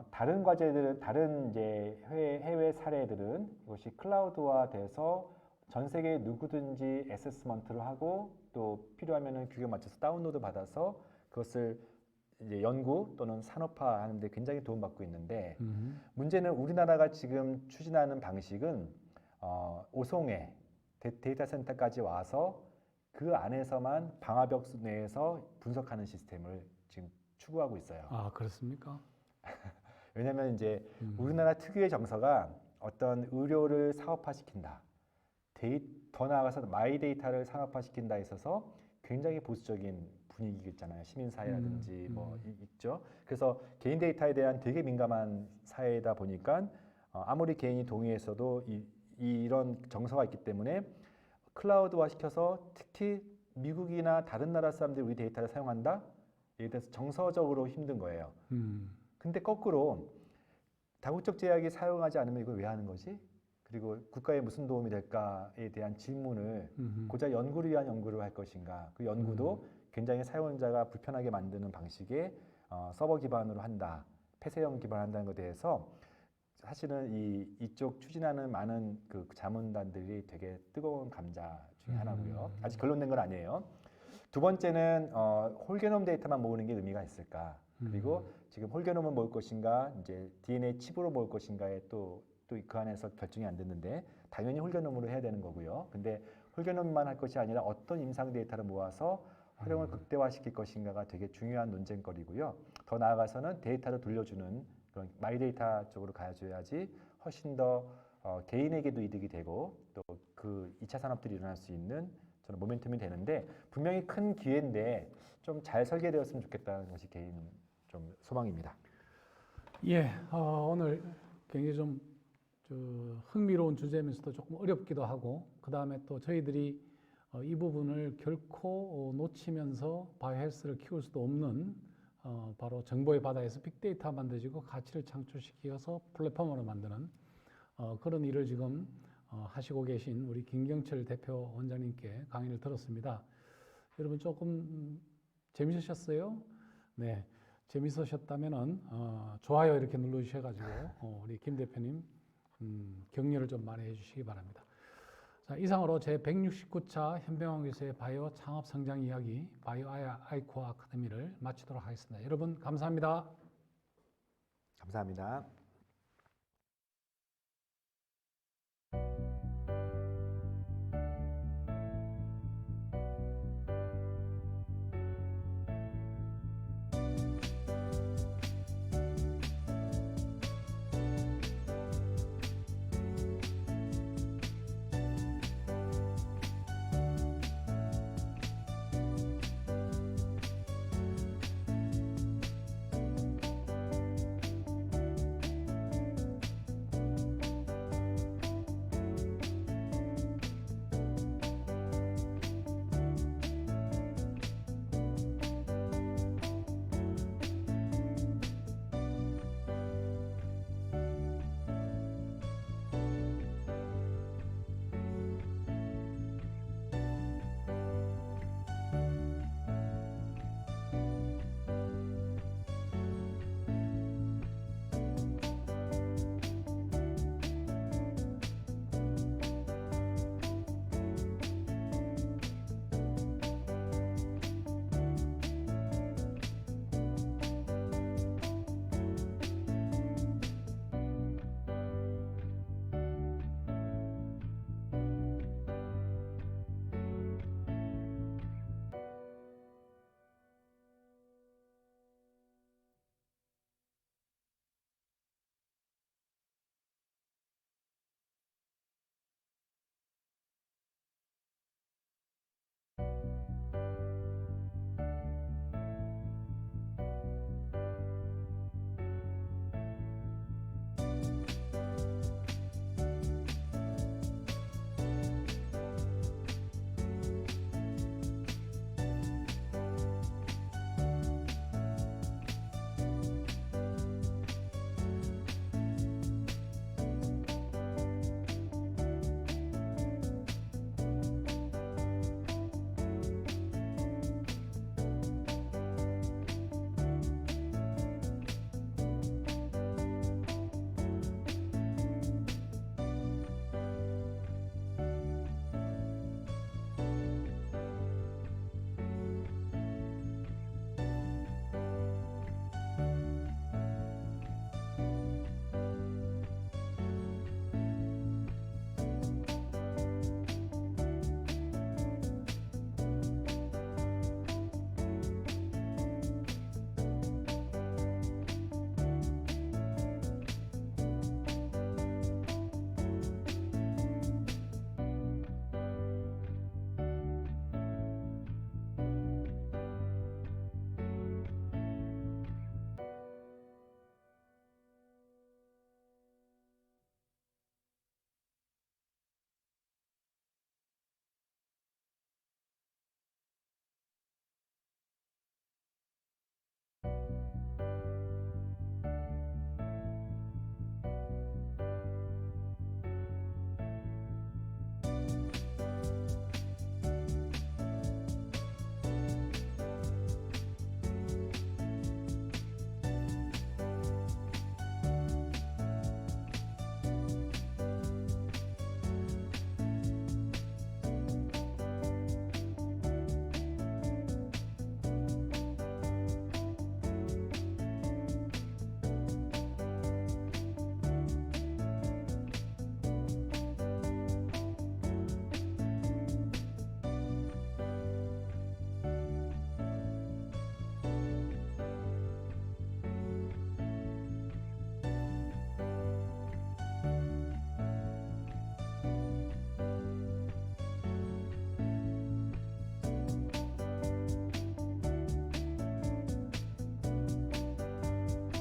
다른 과제들은 다른 이제 해외 사례들은 이것이 클라우드화돼서 전 세계 누구든지 애세스먼트를 하고 또 필요하면은 규격에 맞춰서 다운로드 받아서 그것을 이제 연구 또는 산업화하는 데 굉장히 도움받고 있는데 문제는 우리나라가 지금 추진하는 방식은 오송에 데이터 센터까지 와서 그 안에서만 방화벽 내에서 분석하는 시스템을 지금 추구하고 있어요. 아, 그렇습니까? 왜냐하면 이제 우리나라 특유의 정서가 어떤 의료를 사업화시킨다, 더 나아가서 마이 데이터를 산업화시킨다 있어서 굉장히 보수적인 분위기 있잖아요. 시민사회라든지 뭐 있죠. 그래서 개인 데이터에 대한 되게 민감한 사회이다 보니까 아무리 개인이 동의했어도 이런 정서가 있기 때문에 클라우드화 시켜서 특히 미국이나 다른 나라 사람들이 우리 데이터를 사용한다? 이에 대해서 정서적으로 힘든 거예요. 근데 거꾸로 다국적 제약이 사용하지 않으면 이걸 왜 하는 거지? 그리고 국가에 무슨 도움이 될까에 대한 질문을 고작 연구를 위한 연구를 할 것인가? 그 연구도 굉장히 사용자가 불편하게 만드는 방식의 서버 기반으로 한다, 폐쇄형 기반을 한다는 것에 대해서 사실은 이쪽 추진하는 많은 그 자문단들이 되게 뜨거운 감자 중에 하나고요. 아직 결론낸 건 아니에요. 두 번째는 홀게놈 데이터만 모으는 게 의미가 있을까? 그리고 지금 홀게놈을 모을 것인가, 이제 DNA 칩으로 모을 것인가에 또 그 안에서 결정이 안 됐는데 당연히 홀게놈으로 해야 되는 거고요. 근데 홀게놈만 할 것이 아니라 어떤 임상 데이터를 모아서 활용을 극대화시킬 것인가가 되게 중요한 논쟁거리고요. 더 나아가서는 데이터를 돌려주는 그런 마이데이터 쪽으로 가야지 훨씬 더 개인에게도 이득이 되고 또 그 2차 산업들이 일어날 수 있는 저는 모멘텀이 되는데 분명히 큰 기회인데 좀 잘 설계되었으면 좋겠다는 것이 개인 좀 소망입니다. 예, 오늘 굉장히 좀 흥미로운 주제면서도 조금 어렵기도 하고 그 다음에 또 저희들이 이 부분을 결코 놓치면서 바이오헬스를 키울 수도 없는 바로 정보의 바다에서 빅데이터 만들어지고 가치를 창출시켜서 플랫폼으로 만드는 그런 일을 지금 하시고 계신 우리 김경철 대표 원장님께 강의를 들었습니다. 여러분 조금 재미있으셨어요? 네, 재미있으셨다면은 좋아요 이렇게 눌러주셔가지고 우리 김 대표님 격려를 좀 많이 해주시기 바랍니다. 자, 이상으로 제 169차 현병환 교수의 바이오 창업 성장 이야기 바이오 아이코어 아카데미를 마치도록 하겠습니다. 여러분 감사합니다. 감사합니다.